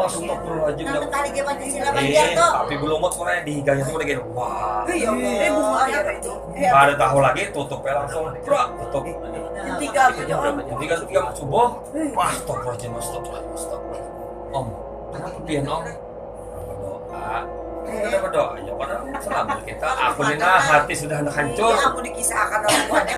Astagfirullahaladzim. Nang tali ke Pancasila Banjar tuh. Tapi belum mau pokoknya dihiganya tuh lagi. Wah. Iya, bunga air itu. Ada tahu lagi tutupnya langsung. Bro, tutup. Yang tiga gitu. Yang tiga subuh. Wah, astagfirullahaladzim. Om, kenapa pian om? Berdoa. Kita berdoa ya pada selamat kita. Aku nina hati sudah hancur. Aku dikisahkan orang tuanya.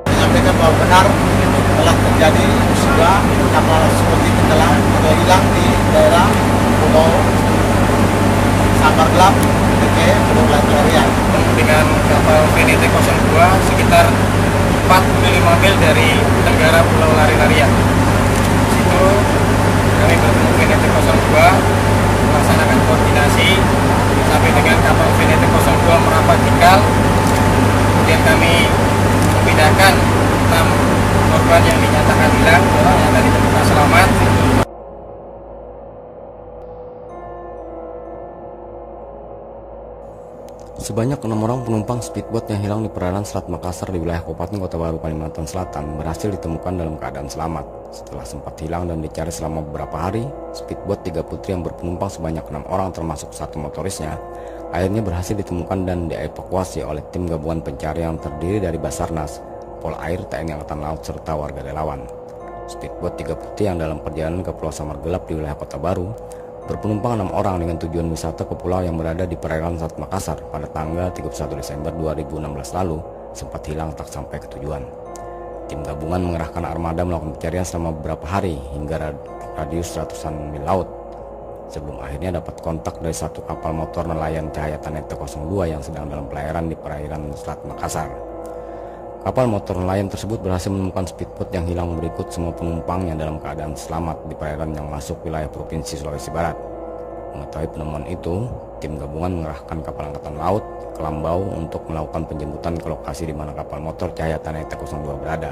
Menyampaikan bahwa benar telah terjadi musibah kapal seperti tenggelam atau hilang di daerah Pulau Samar Gelap, Pulau Larian. Dengan kapal VNT 02 sekitar 45 mil dari negara Pulau Lari-Larian. Situ kami bertemu VNT 02 melaksanakan koordinasi sampai dengan kapal VNT 02 merapat tikal. Kemudian kami memindahkan 6 korban yang dinyatakan hilang yang tadi ditemukan selamat. Sebanyak 6 orang penumpang speedboat yang hilang di perairan Selat Makassar di wilayah Kabupaten Kota Baru, Kalimantan Selatan berhasil ditemukan dalam keadaan selamat. Setelah sempat hilang dan dicari selama beberapa hari, speedboat 3 putri yang berpenumpang sebanyak 6 orang termasuk satu motorisnya akhirnya berhasil ditemukan dan dievakuasi oleh tim gabungan pencarian yang terdiri dari Basarnas, Polair, TNI Angkatan Laut, serta warga relawan. Speedboat 3 putri yang dalam perjalanan ke Pulau Samar Gelap di wilayah Kota Baru berpenumpang 6 orang dengan tujuan wisata ke pulau yang berada di perairan Selat Makassar pada tanggal 31 Desember 2016 lalu sempat hilang tak sampai ke tujuan. Tim gabungan mengerahkan armada melakukan pencarian selama beberapa hari hingga radius ratusan mil laut sebelum akhirnya dapat kontak dari satu kapal motor nelayan Cahaya Taneta 02 yang sedang dalam pelayaran di perairan Selat Makassar. Kapal motor nelayan tersebut berhasil menemukan speedboat yang hilang berikut semua penumpangnya dalam keadaan selamat di perairan yang masuk wilayah Provinsi Sulawesi Barat. Mengetahui penemuan itu, tim gabungan mengerahkan kapal angkatan laut ke Lambau untuk melakukan penjemputan ke lokasi di mana kapal motor Cahaya Taneta 02 berada.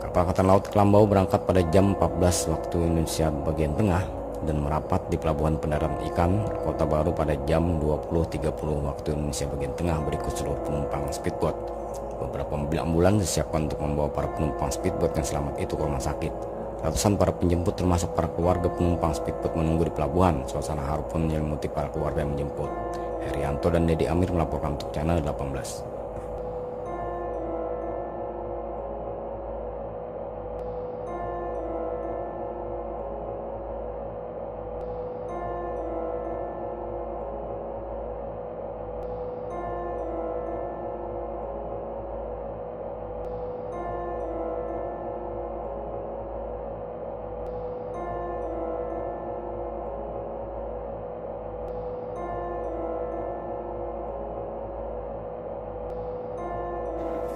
Kapal angkatan laut ke Lambau berangkat pada jam 14 waktu Indonesia bagian tengah dan merapat di Pelabuhan Pendaratan Ikan Kota Baru pada jam 20.30 waktu Indonesia bagian tengah berikut seluruh penumpang speedboat. Beberapa mobil ambulans disiapkan untuk membawa para penumpang speedboat yang selamat itu ke rumah sakit. Ratusan para penjemput termasuk para keluarga penumpang speedboat menunggu di pelabuhan. Suasana haru pun menyelimuti para keluarga yang menjemput. Herianto dan Dedi Amir melaporkan untuk Channel 18.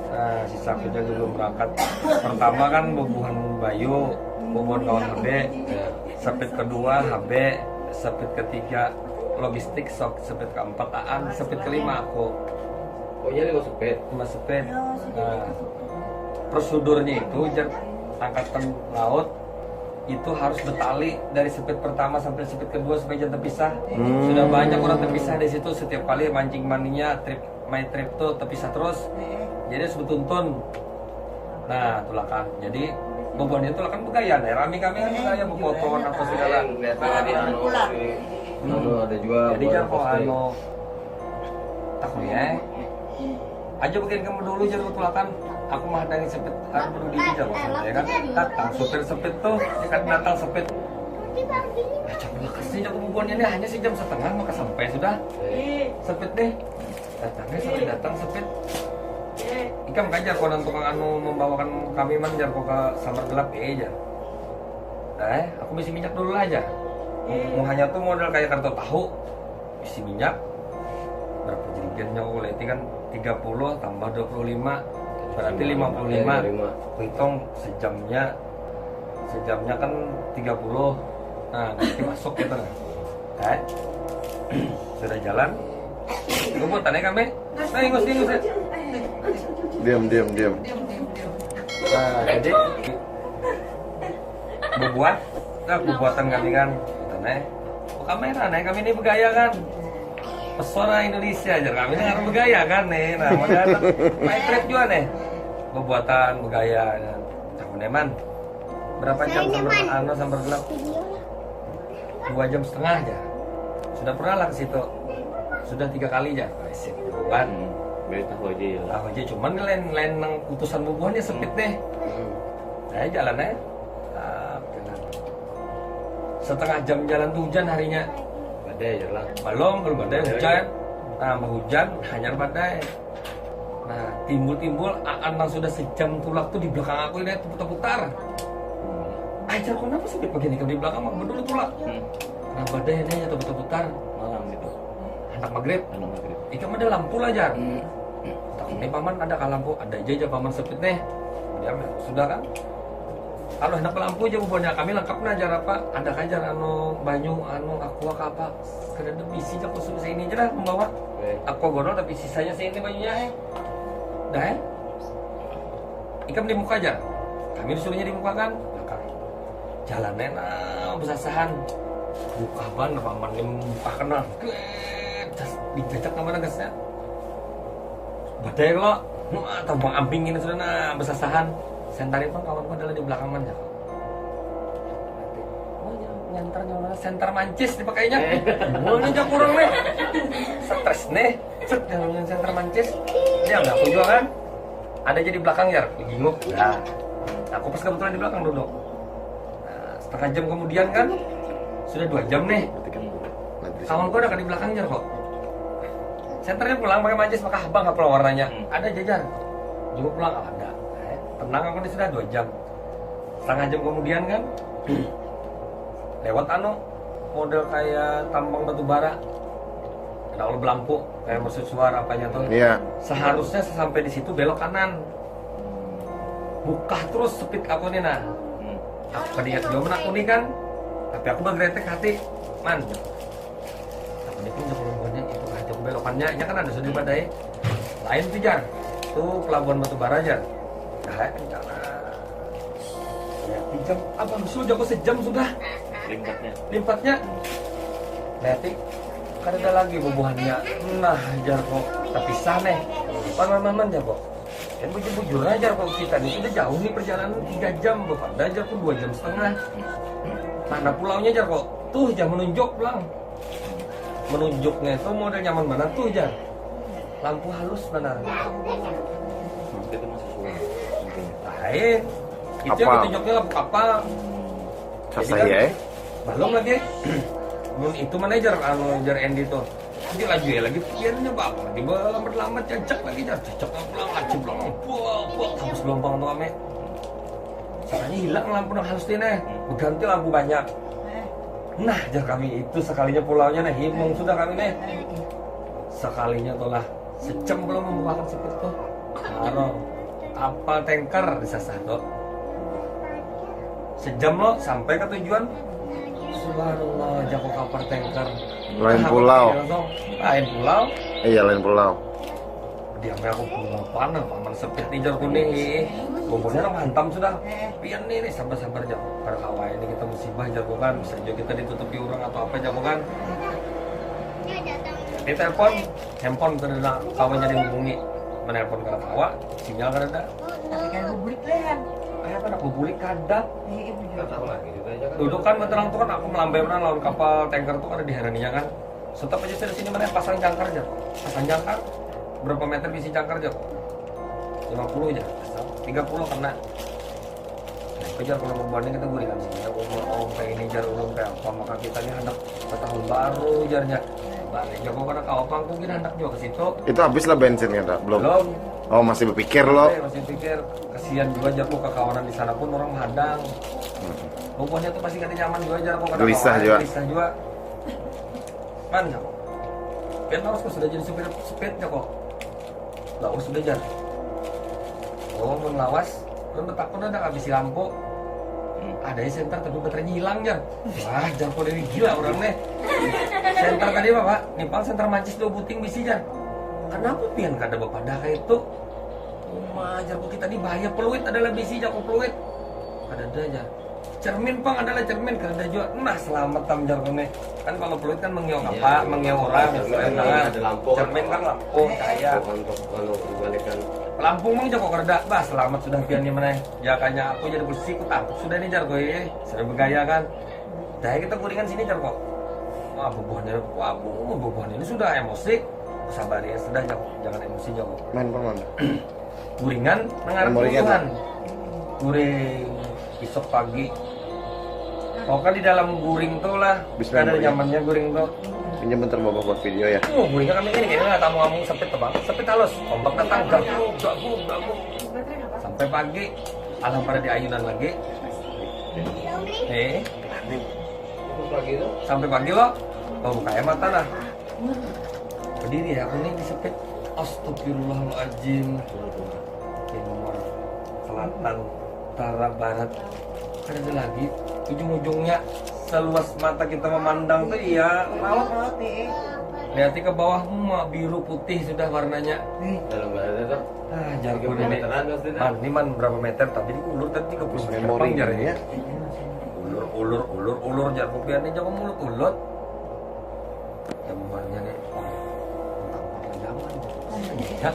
Nah, sisa kerja dulu berangkat. Pertama kan bubuhan Bayu, bubuhan kawan HB, sepit kedua HB, sepit ketiga logistik, sepit keempat Aan, sepit kelima aku. Oh iya, 5 sepet. 5 sepit. Nah, prosedurnya itu angkatan laut itu harus bertali dari sepit pertama sampai sepit kedua supaya jangan terpisah. Sudah banyak orang terpisah di situ, setiap kali mancing maninya my trip tuh terpisah terus. Jadi harus bertuntun. Nah, itulah kan. Jadi bebannya itu kan begaya, rami kami kan begaya berpotongan apa segala. Ada juga. Jadi jangan kok takut ya. Aja bikin kamu dulu jangan betulakan. Aku mah dari sepit, aku perlu di jam, ya kan? Datang supir sepit tuh, ya kan datang sepit. Coba kasih aku bubuannya ini hanya sejam setengah maka sampai sudah. Sepit deh. Datangnya sampai datang sepit. Ikam kajar kau dan tukang anu membawakan kami manjar kau ke Samar Gelap aja. Aku bisi minyak dulu aja. Mau hanya tuh model kayak kartu tahu, bisi minyak. Berapa jerigennya aku lihat kan 30 tambah 25 berarti 55. Aku hitung sejamnya sejamnya kan 30. Nah nanti masuk gitu nah. Sudah jalan gue buat tanya kami nah ingus ya. Diam. Nah jadi buatan kami kan tanya kamera nih kami ini bergaya kan pesona Indonesia aja kami ini harus bergaya kan nih nah modal main trip juga nih buatan bergaya cakap neman berapa jam sampai gelap 2 jam setengah aja sudah pernah lah ke situ sudah 3 kali aja kan Tahu aja ya. tahu aja cuman lain nang putusan bubuhannya sempit deh nah jalan aja jalan setengah jam jalan tuh hujan harinya Badai ya lah. belum badai hujan nah hujan hanya badai nah timbul anak sudah sejam tulak tuh di belakang aku ini putar-putar ajar kenapa sempit begini kalau di belakang mah dulu tulak nah badai ini ya putar-putar Malam gitu. anak maghrib itu mah ada lampu lah jar ini paman ada kan lampu ada aja paman sepit nih dia sudah kan kalau hendak lampu aja bubuhnya kami lengkapnya ajar apa ada kajar banyu aqua apa kada bisi aku suruh ini aja lah membawa aqua godol tapi sisanya sini banyunya dah ikam di muka aja kami disuruhnya di muka kan belakang jalannya besasahan buka ban paman yang buka kenal dicecak sama gasnya badai lo tambang ambing ini sudah besasahan sentari pun kawan adalah di belakang mana nyantar nyoba sentar mancis dipakainya boleh aja kurang nih stres nih yang sentar mancis dia nggak aku juga kan ada jadi belakang ya ginguk nah aku pas kebetulan di belakang duduk nah, setengah jam kemudian kan sudah 2 jam nih kawan gue udah kan di belakangnya kok senternya pulang pakai mancis maka abang nggak pulang warnanya ada jajar juga pulang ada tenang aku ini sudah 2 jam setengah jam kemudian kan lewat model kayak tambang batu bara ada kalau lampu kayak mercusuar apanya tuh Iya. seharusnya sampai di situ belok kanan buka terus speed aku nih nah apa dia belum aku nih kan tapi aku bergeretek hati man aku ini pun udah itu hati aku belokannya ya kan ada sudah badai lain pijar tuh pelabuhan batu bara aja nah rencana ya 3 jam abang sudah aku sejam sudah limpatnya nanti kan ada lagi bubuhannya nah ajar kok terpisah nih man ya kok kan bujur aja kok kita ini sudah jauh nih perjalanan 3 jam bapak ajar pun 2 jam setengah mana pulaunya aja kok tuh jangan menunjuk pulang menunjuknya itu model nyaman mana tuh aja lampu halus benar Itu masih suara. lain itu yang tunjuknya lampu kapal Selesai ya. belum lagi itu manajer jar Andy tuh dia laju ya lagi pikirannya bapak di lambat cecak lagi jar cecak pulang laju pulang buah habis gelombang tuh kami caranya hilang lampu yang halus ini berganti lampu banyak nah jar kami itu sekalinya pulaunya nih himung sudah kami nih sekalinya tuh lah sejam belum membukakan seperti itu taruh kapal tanker di satu sejam lo sampai ke tujuan subhanallah jago kapal tanker Lain pulau. lain pulau Iya, lain pulau. dia aku pulau panas paman sepit nih jar kuning bumbunya orang hantam sudah pian nih sabar jago karena kawai ini kita musibah jago kan bisa juga kita ditutupi orang atau apa jago kan di telepon handphone karena kawannya dihubungi menelpon karena kawa sinyal karena ada Kayak bubulik lehan. kayak apa bubulik kadap Tahu lagi juga aja kan. duduk kan terang tuh kan aku melambai mana lawan kapal tanker tuh ada di Heraninya kan tetap aja dari sini mana pasang jangkar aja pasang jangkar berapa meter bisi jangkar aja 50 aja 30 kena nah kejar kalau mau banding kita gue kan sini aku mau kayak ini jar ulung kayak apa maka kita ini hendak ke tahun baru jarnya balik jago karena kau apa aku kira hendak juga ke situ Itu habis lah bensin kan, Tak? Belum. belum Oh, masih berpikir lo. masih pikir kasihan juga jago ke kawanan di sana pun orang menghadang pokoknya tuh pasti gak nyaman juga aja kok Gelisah juga. juga kan ya kok kan harus kok sudah jadi supir speednya kok lawas sudah jadi oh mau lawas kan betakun ada habis lampu Ada yang senter tapi baterainya hilang jar. Wah, Jarko ini gila orang nih. Senter tadi apa pak? Nimpang senter mancis 2 buting bisi jar. Kenapa pian kada bapak dah kayak itu? Rumah Jarko kita ini bahaya peluit adalah bisi Jarko peluit. Ada aja. Cermin pang adalah cermin kada juga. Nah selamat tam Jarko nih. Kan kalau peluit kan mengiau apa? Mengiau orang. Ada lampu. Cermin kan lampu cahaya. Untuk kalau kembalikan Lampung mang Joko kerda, bah selamat sudah pian di mana? Ya kayaknya aku jadi bersih ku tampuk sudah nih Jarko ya, sudah bergaya kan. Dah kita kuringan sini Jarko. Wah bebuhan ini sudah emosi. Sabar ya sudah Jarko, jangan emosi Jarko. main paman. Guringan mengarah Guringan, Tuhan. Guring besok pagi. Pokoknya di dalam guring tuh lah, Bisa ada guring. nyamannya guring tuh. Pinjam bentar bapak buat video ya. Guringnya kami ini kayaknya nggak tamu ngomong sepit tuh bang, sepit halus, ombak datang gabung. Sampai pagi, alam pada di ayunan lagi. Sampai pagi loh, buka mata dah. Berdiri ya, aku nih disepit. Astagfirullahaladzim. Timur, selatan, utara, barat. Ada lagi, ujung-ujungnya seluas mata kita memandang tuh iya laut. Lihat ke bawah, biru putih sudah warnanya. Dalam bahasa tuh. Jarko ini. Ini man berapa meter? Tapi di ulur tadi 30 meter. Memori Jar ya. Ulur Jarko pian ini jago mulut ulut. Jamuannya nih. Tentang zaman. Ya.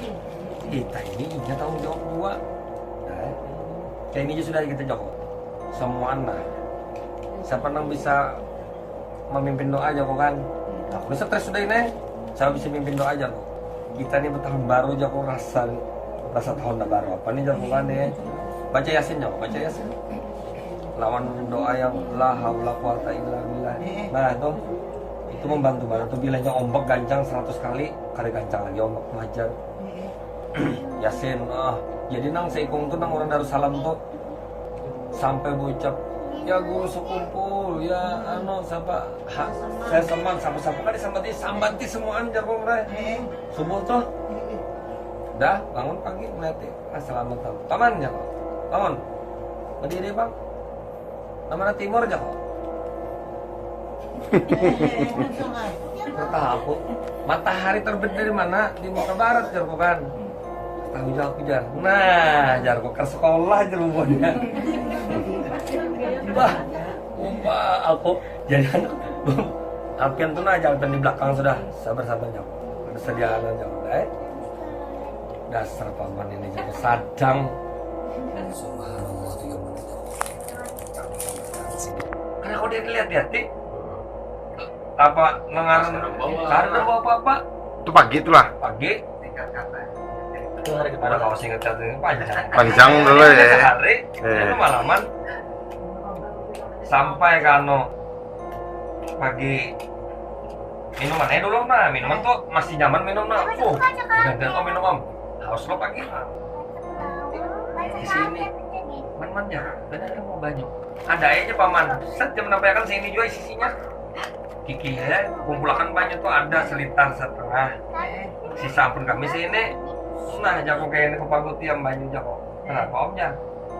Kita ini ingat tanggung jawab gua. Nah, kayak ini aja sudah kita jawab. Semua anak. Siapa yang bisa memimpin doa aja kok kan? Aku bisa stres sudah ini. Saya bisa mimpin doa aja kok. Kita ini bertahun baru aja kok rasa tahun baru apa nih jangan kan deh. Baca Yasin ya, baca Yasin. Lawan doa yang la haula quwata illa billah. Nah, itu membantu banget tuh bilangnya ombak gancang 100 kali, kali gancang lagi ombak ngajar. Yasin, jadi nang seikung tuh nang orang Darussalam tuh sampai bocap ya guru sekumpul ya siapa saya sama kali sambanti semuaan Jarko subuh tuh dah bangun pagi melihat selamat paman Jarko bangun berdiri bang namanya timur Jarko aku matahari terbit dari mana di muka barat Jarko kan tahu jawab Jar nah Jarko ke sekolah jerumnya aku jadi Alpian tuh aja Alpian di belakang sudah sabar jauh kesediaan jauh dasar paman ini jadi sadang subhanallah 3 menit karena kalau dia lihat apa nengaran karena bawa apa Itu pagi itulah. pagi itu hari kemana kalau singkat ini Panjang dulu ya. sehari itu malaman sampai kano pagi minuman dulu nah minuman tuh masih nyaman minum nah udah tuh minum om haus lo pagi di sini man ya benar mau banyak ada aja paman set jam nampakkan sini juga isinya kiki ya kumpulkan banyak tuh ada selitar setengah sisa pun kami sini nah Jarko kayak ini kepagut yang banyak Jarko kenapa omnya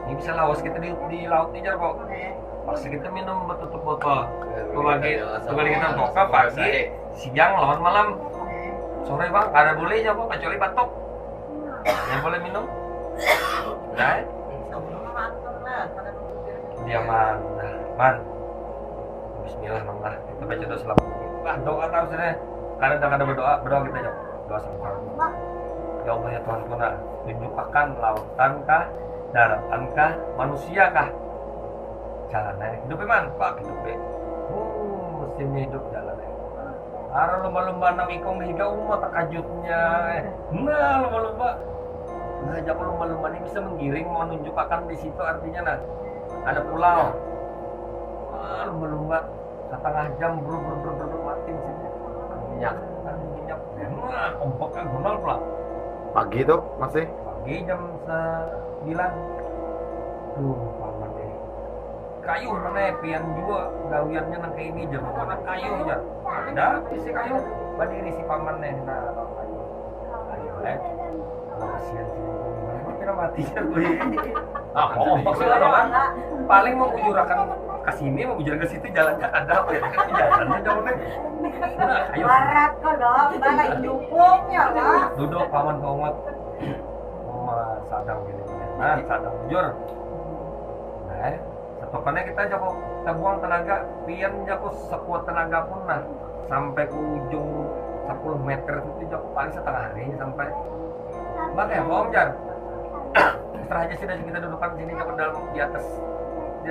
ini bisa lawas kita di laut nih Jarko pasti kita minum tutup botol kembali kita toka pagi siang lawan malam sore bang ada boleh Jarko kecuali batuk yang boleh minum nah dia man bismillah manglah kita baca doa selamat doa tahu sini karena jangan ada berdoa kita Jarko doa sama Allah ya Allah ya Tuhan kuna dibukakan lautan kah daratan kah manusia kah jalannya hidupnya man pak hidupnya mesinnya hidup jalannya ada lomba-lomba nang ikong higa umat takajutnya nah lomba-lomba nah jago lomba-lomba ini bisa menggiring menunjukkan di situ artinya nah ada pulau lomba-lomba setengah jam mati mesinnya minyak nah ombak kan gunal pula Pagi tuh masih. pagi jam 9 paman deh kayu mana pian juga gawiannya nang kayak ini jam mana kayu aja ada isi kayu berdiri si paman nih nah kayu kasihan sih kira mati ya gue Oh, maksudnya kan paling mau bujurakan ke sini, mau bujur ke situ jalannya ada apa ya? Jalannya jauh nih. Nah, ayo. Barat kok dong, mana dukung ya lah. Duduk paman penguat. Mas sadang gini. Nah, sadang bujur. Nah, setokannya kita jago, kita buang tenaga, pian jago sekuat tenaga pun nah sampai ke ujung 10 meter itu jago paling setengah hari sampai. Bang ya, Om Jar. Setelah aja sudah kita dudukkan di sini jago dalam di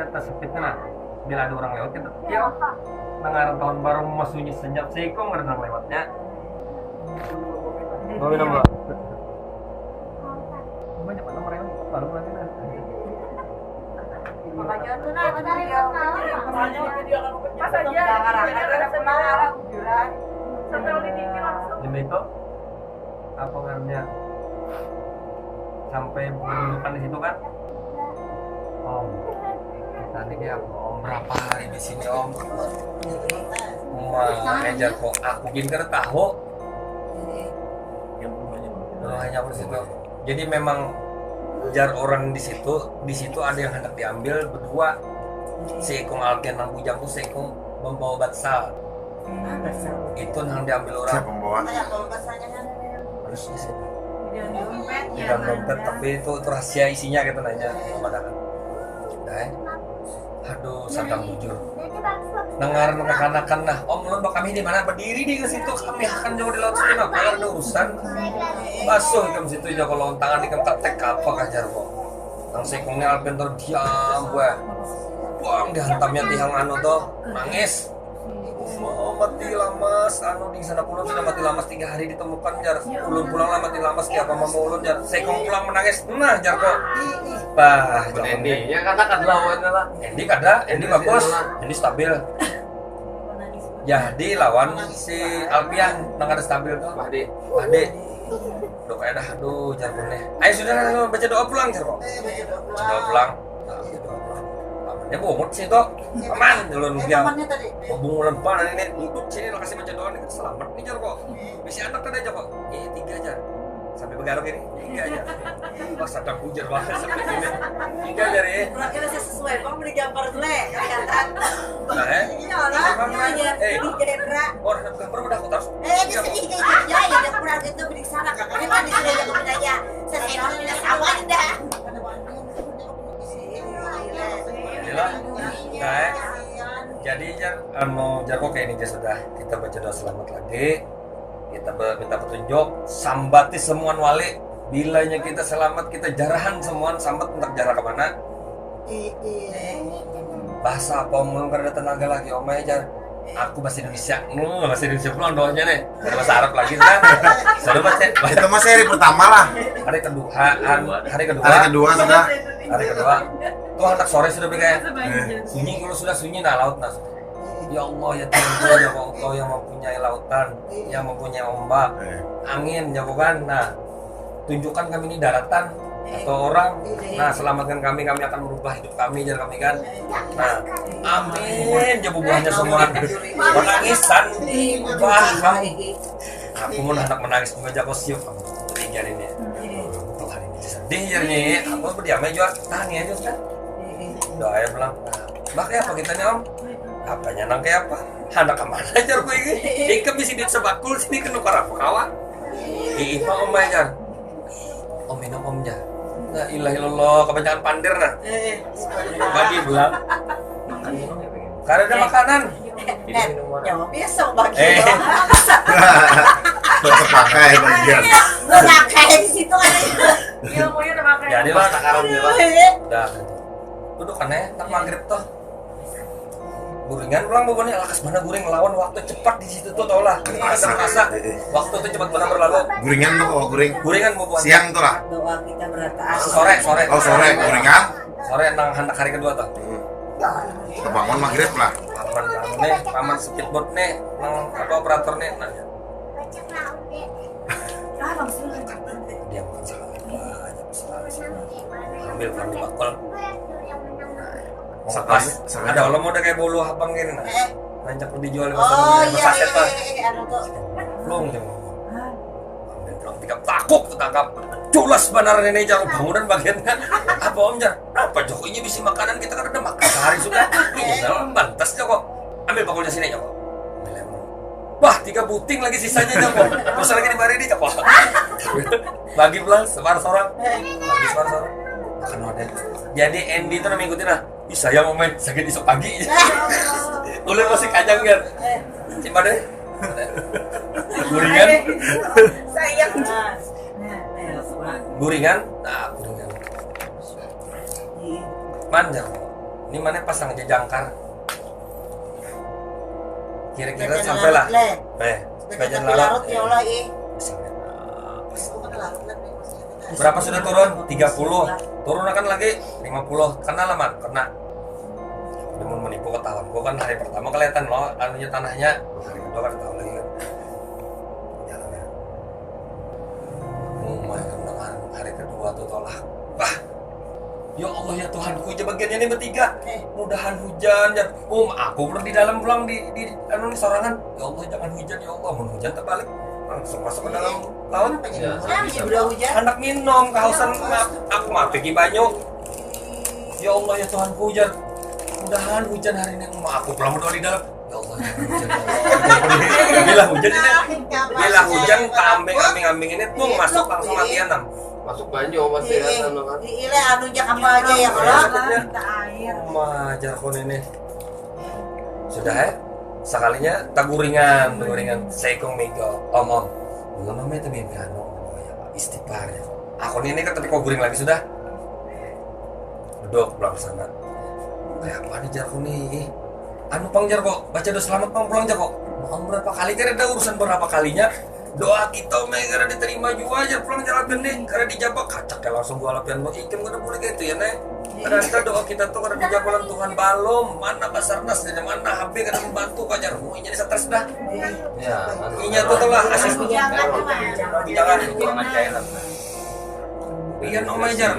atas sepitnya nah. Bila ada orang lewat kita tiap nangaran tahun baru sunyi senyap sih kok nggak ada orang lewatnya. Mau minum Mbak? Banyak nomor yang baru lagi nah. Makanya tuh nah, pas aja ada semangat bujuran. Sampai di TV langsung. Demi itu apa namanya sampai menunjukkan di situ kan? Om, kita nih ya Om berapa hari di sini Om? Ngejar kok aku bikin tahu. Hanya di situ. Jadi memang jar orang di situ ada yang hendak diambil berdua. Si Ikung Alpian nang bujang tuh si Ikung membawa batsal. Itu yang diambil orang. Siapa membawa? Harus di situ. Di Di dalam dompet tapi itu rahasia isinya gitu nanya kepada kan. Aduh sadang bujur. Dengar kekanakan nah Om lu kami di mana berdiri di situ kami akan jauh di laut situ nah kalau ada urusan basuh di situ aja kalau tangan di tek apa kajar kok. Nang sekongnya Alpen terdiam buang dihantamnya tiang anu tuh nangis. Oh, mati lamas, anu di sana pulang sudah mati lamas 3 hari ditemukan jar. Ulun pulang lah mati lamas kayak apa mau ulun jar. Sekong pulang menangis, nah jar kok. Bah, Endi, ya kata kan lawan lah. Endi kada, Endi bagus, Endi stabil. Jadi lawan si Alpian nang ada stabil tuh. Pade. Udah kayak dah, aduh jar nih. Ayo sudah baca doa pulang jar kok. Baca doa pulang. Ya bomot sih toh, aman jalan biang. Hubung bulan depan ini duduk sini lo kasih baca doa nih selamat nih jar kok. Bisa anak kan aja kok. 3 aja. Sampai begaruk ini 3 aja. Pas sadang hujan banget sampai ini. 3 aja nih. Berarti masih sesuai, kamu beli gambar dulu ya, kelihatan. Nah, Iya lah, ini Gendra. oh gambar udah aku taruh. Dia sedih kayak gitu ya, dia pulang gitu beli sana. Ini kan di sini aja kemenanya. Saya tidak sama dah. Nah, jadi Jarko kayak ini sudah kita baca doa selamat lagi, kita minta petunjuk, sambati semua wali, bilanya kita selamat kita jarahan semua sambat untuk jarah kemana? Bahasa apa omong karena tenaga lagi om aja. Aku bahasa Indonesia, bahasa Indonesia pulang doanya nih, ada bahasa Arab lagi kan? Sudah baca. Itu masih hari pertama lah. Hari kedua sudah. Hari kedua. Tuh anak sore sudah begitu. Sunyi kalau sudah sunyi nah laut nah. Ya Allah ya Tuhan ya Engkau yang mempunyai lautan, yang mempunyai ombak, angin ya bukan. Nah, tunjukkan kami ini daratan atau orang. Nah, selamatkan kami akan merubah hidup kami jadi kami kan. Nah, amin. Ya buahnya semua menangisan. Wah, aku mau hendak menangis juga jago siup kamu. Tiga ini. Tuh hari ini sedih jadi aku berdiam aja tahan aja kan. Doa ya bilang, "Bak ya apa kita nih Om?" Apanya nang kayak apa? Anak kemana aja gue ini? Ikut bisa di sebakul sini kena para kawan. Pak Om aja. Om minum Om aja. La ilaha illallah, kebanyakan pandir nah. Bagi bilang. Karena ada makanan. Jangan besok bagi. Terpakai bagian. Lu pakai di situ ada. Ilmunya udah pakai. Jadi lah takaran dia lah. Udah. Duduk kan ya, tak maghrib tuh. Guringan pulang bobonnya lakas mana guring melawan waktu cepat di situ tuh tau lah. Terasa waktu itu cepat benar berlalu. Guringan tuh kalau Guringan bobon. siang tuh lah. Doa kita berataas. Sore. Oh sore guringan. Sore nang hendak hari kedua tuh. Kita bangun maghrib lah. Paman speedboat nih, nang apa operator nih nanya. Dia bukan salah. Ambil kan di bakul. Sepas ada kalau mau udah kayak bolu abang gini nah. Banyak dijual di pasar. Oh iya Saset tuh. anu tuh. Belum dia ngomong. Ambil pulang 3 takuk tuh tangkap. Culas benar ini jar bangunan bagiannya. Apa om jar? Apa Jokowi bisa makanan kita kan udah makan sehari sudah. Iya, bantas kok. Ambil bakulnya sini Joko. Wah, 3 buting lagi sisanya Joko. Terus lagi di bari di Joko. Bagi pulang sebar sorang. Bagi sebar sorang. Kan ada. Jadi Andy itu namanya ngikutin lah. Ih, saya mau main sakit besok pagi. Ulun masih kajang kan. Coba deh. Guringan. Sayang. Guringan. Nah, guringan. Manja kok. Ini mana pasang aja jangkar. Kira-kira sampai lah. Sebagian larut. Ya Allah, Berapa sudah turun? 30. Turun akan lagi 50. Kena lama, kena. Udah mau menipu ketahuan. Gua kan hari pertama kelihatan loh, anunya tanahnya. Hari kedua kan tahu lagi kan. Jalannya. Hari kedua tuh tolak. Wah. Ya Allah ya Tuhanku, aja bagiannya ini bertiga. Mudahan hujan ya. Aku belum di dalam pulang di anu sorangan. Ya Allah jangan hujan ya Allah, mau hujan terbalik. Langsung masuk ke dalam laut. Anak minum kehausan, aku mah pergi banyu. Ya Allah ya Tuhanku hujan. Mudahan hujan hari ini. Aku pulang berdoa di dalam. Ya Allah jangan hujan. Bila hujan ini, bila hujan kambing ini tuh masuk langsung matian nam. Masuk banyu masih kan. Ile anunya apa aja ya kalau air. Majar kon ini. Sudah ya? Sekalinya taguringan. Seikung migo. Om. Belum mama itu mimpi anu. Istighfar ya. Aku ini kan tapi kau guring lagi sudah. Duduk pulang sana. Kayak apa nih jar kon nih? Anu pang jar kok. Baca doa selamat pang pulang jar kok. Mau berapa kali kan ada urusan berapa kalinya? Doa kita karena diterima juga aja pulang jalan gede karena dijawab kacak ya langsung gua lapian lo ikan gak boleh gitu ya nek karena kita doa kita tuh karena dijawab Tuhan balom mana Basarnas dan mana HB karena membantu kajar ini stres dah Ya, inya tuh telah asis jangan kurang cairan iya om ajar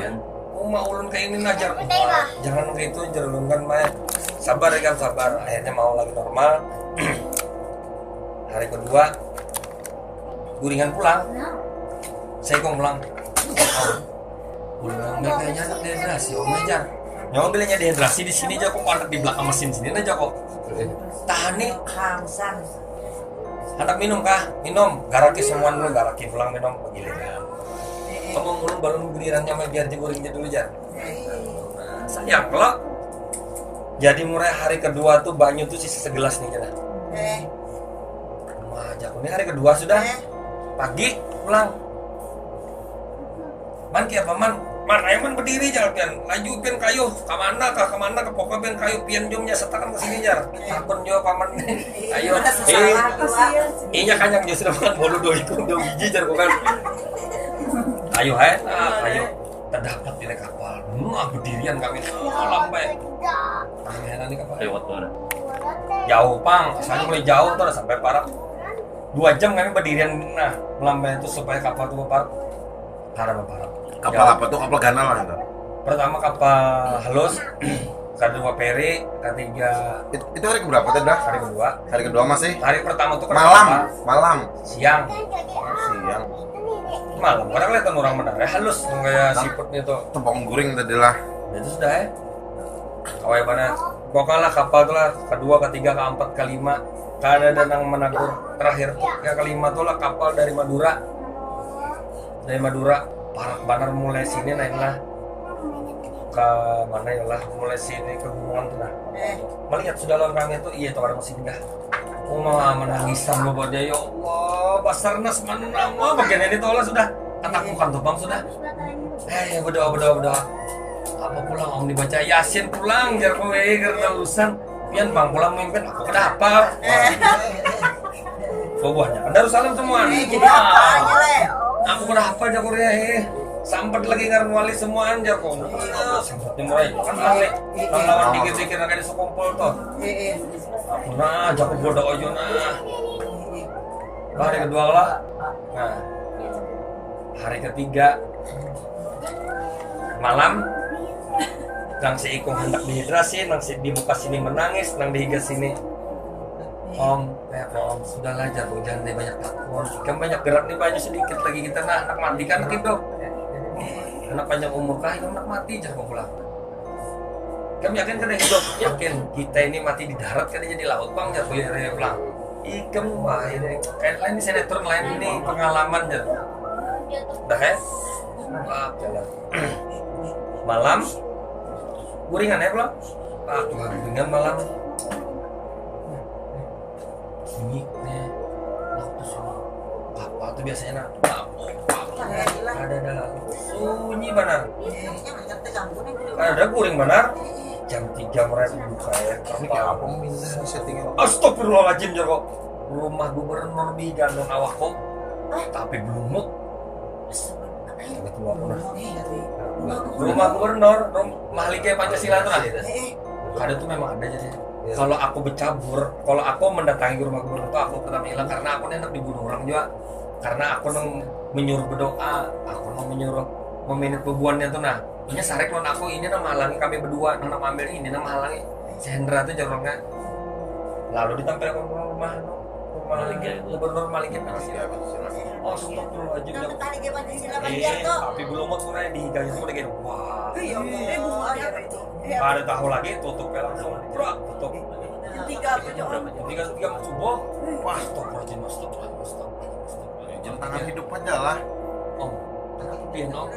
Uma ulun kayak ini ngajar jangan kayak itu jarulun kan mah sabar ya kan sabar akhirnya mau lagi normal hari kedua guringan pulang, saya kong pulang. Pulang nggak kayaknya anak dehidrasi, om aja. Nyawa bilangnya dehidrasi di sini aja kok anak di belakang mesin sini aja kok. Tahan nih. Anak minum kah? Minum. Garaki semua dulu, garaki pulang minum pegiliran. Kamu mulung balon gilirannya mah biar diguringnya dulu jar. Sayang kalau jadi mulai hari kedua tuh banyu tuh sisa segelas nih jar. Aja, ini hari kedua sudah. Pagi pulang. Man kia paman, man ayo man berdiri jar pian, laju pian kayu, kemana ke pokok pian kayu pian jomnya setakan ke sini jar. Takun jo paman. Ayo. Inya kanyang jo sudah makan bolu doi ikut dong biji jar kan. Ayo hai, ayo. Terdapat di kapal. Berdirian kami lampai. Kamera ini kapal. Lewat mana? Jauh pang, asalnya mulai jauh tuh sampai Parak. 2 jam kami berdirian melambai itu supaya kapal itu Parak. Kapal apa tuh? Kapal ganal lah itu. Pertama kapal halus, kedua peri, ketiga Itu hari keberapa teh dah? hari kedua masih? hari pertama tuh Malam. siang Siang. malam kadang kelihatan orang menara halus kayak siputnya tuh Tepung guring tadi lah. itu sudah ya kawai mana pokoknya kapal tuh lah kedua, ketiga, keempat, kelima kada ada yang menagur terakhir yang kelima tuh lah kapal dari Madura Parak Banar mulai sini naik lah ke mana ya lah mulai sini ke gunungan tuh nah melihat sudah lawan kami itu iya tuh ada mesin dah menangisan bapak dia ya Allah Basarnas menang bagian ini tuh lah sudah anak bukan tuh bang sudah berdoa apa pulang om dibaca Yasin pulang jar kowe karena lulusan pian bang pulang mimpin aku kada apa buahnya kan Darussalam semua jadi apa aja le aku kada apa jar korea sampai lagi ngaran wali semua anja kok sampatnya mulai kan lawan dikit-dikit agak disukumpul tuh aku nah jago bodoh aja nah hari kedua lah nah hari ketiga malam nang si Ikung hendak dehidrasi, nang si di muka sini menangis, nang di higa sini om, sudahlah jago jangan banyak takut kan banyak gerak nih baju sedikit lagi kita nak mandi kan gitu Anak panjang umur kah, anak mati jar kok pulang. Kamu yakin kan hidup? Yakin kita ini mati di darat kan jadi laut bang jar pulang. Ikam wah ini kayak lain di sinetron lain ini pengalaman jar. Dah ya? Wah, jalan. Malam guringan ya pulang. Ah, Tuhan, guringan malam. Sunyi nih. Waktu sunyi. Apa tuh biasanya nak? Ada sunyi benar. Ada guring benar. Jam 3 mereka buka ya. Apa settingan Astagfirullahaladzim Joko. Rumah gubernur di Gandong awak kok. Tapi belum mut. Rumah gubernur, rumah Liga Pancasila tuh lah. Ada tuh memang ada jadi. Kalau aku bercabur, kalau aku mendatangi rumah gubernur itu aku pertama hilang karena aku enak dibunuh orang juga. Karena aku menyuruh berdoa, aku menyuruh meminit bebuannya tuh nah. Ini sarek non aku ini nama halangi kami berdua, nama ambil ini nama halangi. Si Hendra tuh jarangnya. Lalu ditampilkan rumah gubernur Maligya Pancasila. Oh, astagfirullahaladzim. Tapi belum mau turun di higanya semua lagi. Wah. Ada tahu lagi tutup langsung. Bro, tutup. Tiga subuh. Wah, astagfirullahaladzim. Jam tangan hidup aja lah. Om, pian om.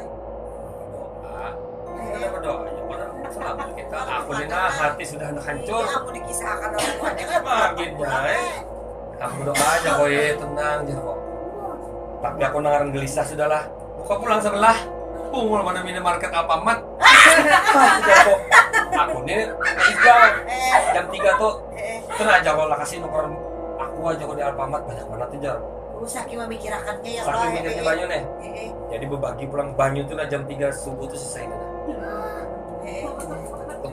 Kita berdoa aja pada selamat kita. Aku dina hati sudah hancur. Aku dikisahkan orang tuanya kan. Makin baik. Aku berdoa aja kok tenang aja kok. Tapi aku nangaran gelisah sudahlah. Buka pulang sebelah. Pungul mana minimarket Alfamart. Aku nih jam 3 tuh. Tenang aja kalau lah kasih nomor aku aja kok di Alfamart banyak banget tuh jar. Saking memikirkannya ya Saking mikirnya banyu nih. Jadi berbagi pulang banyu tuh lah jam 3 subuh tuh selesai tuh.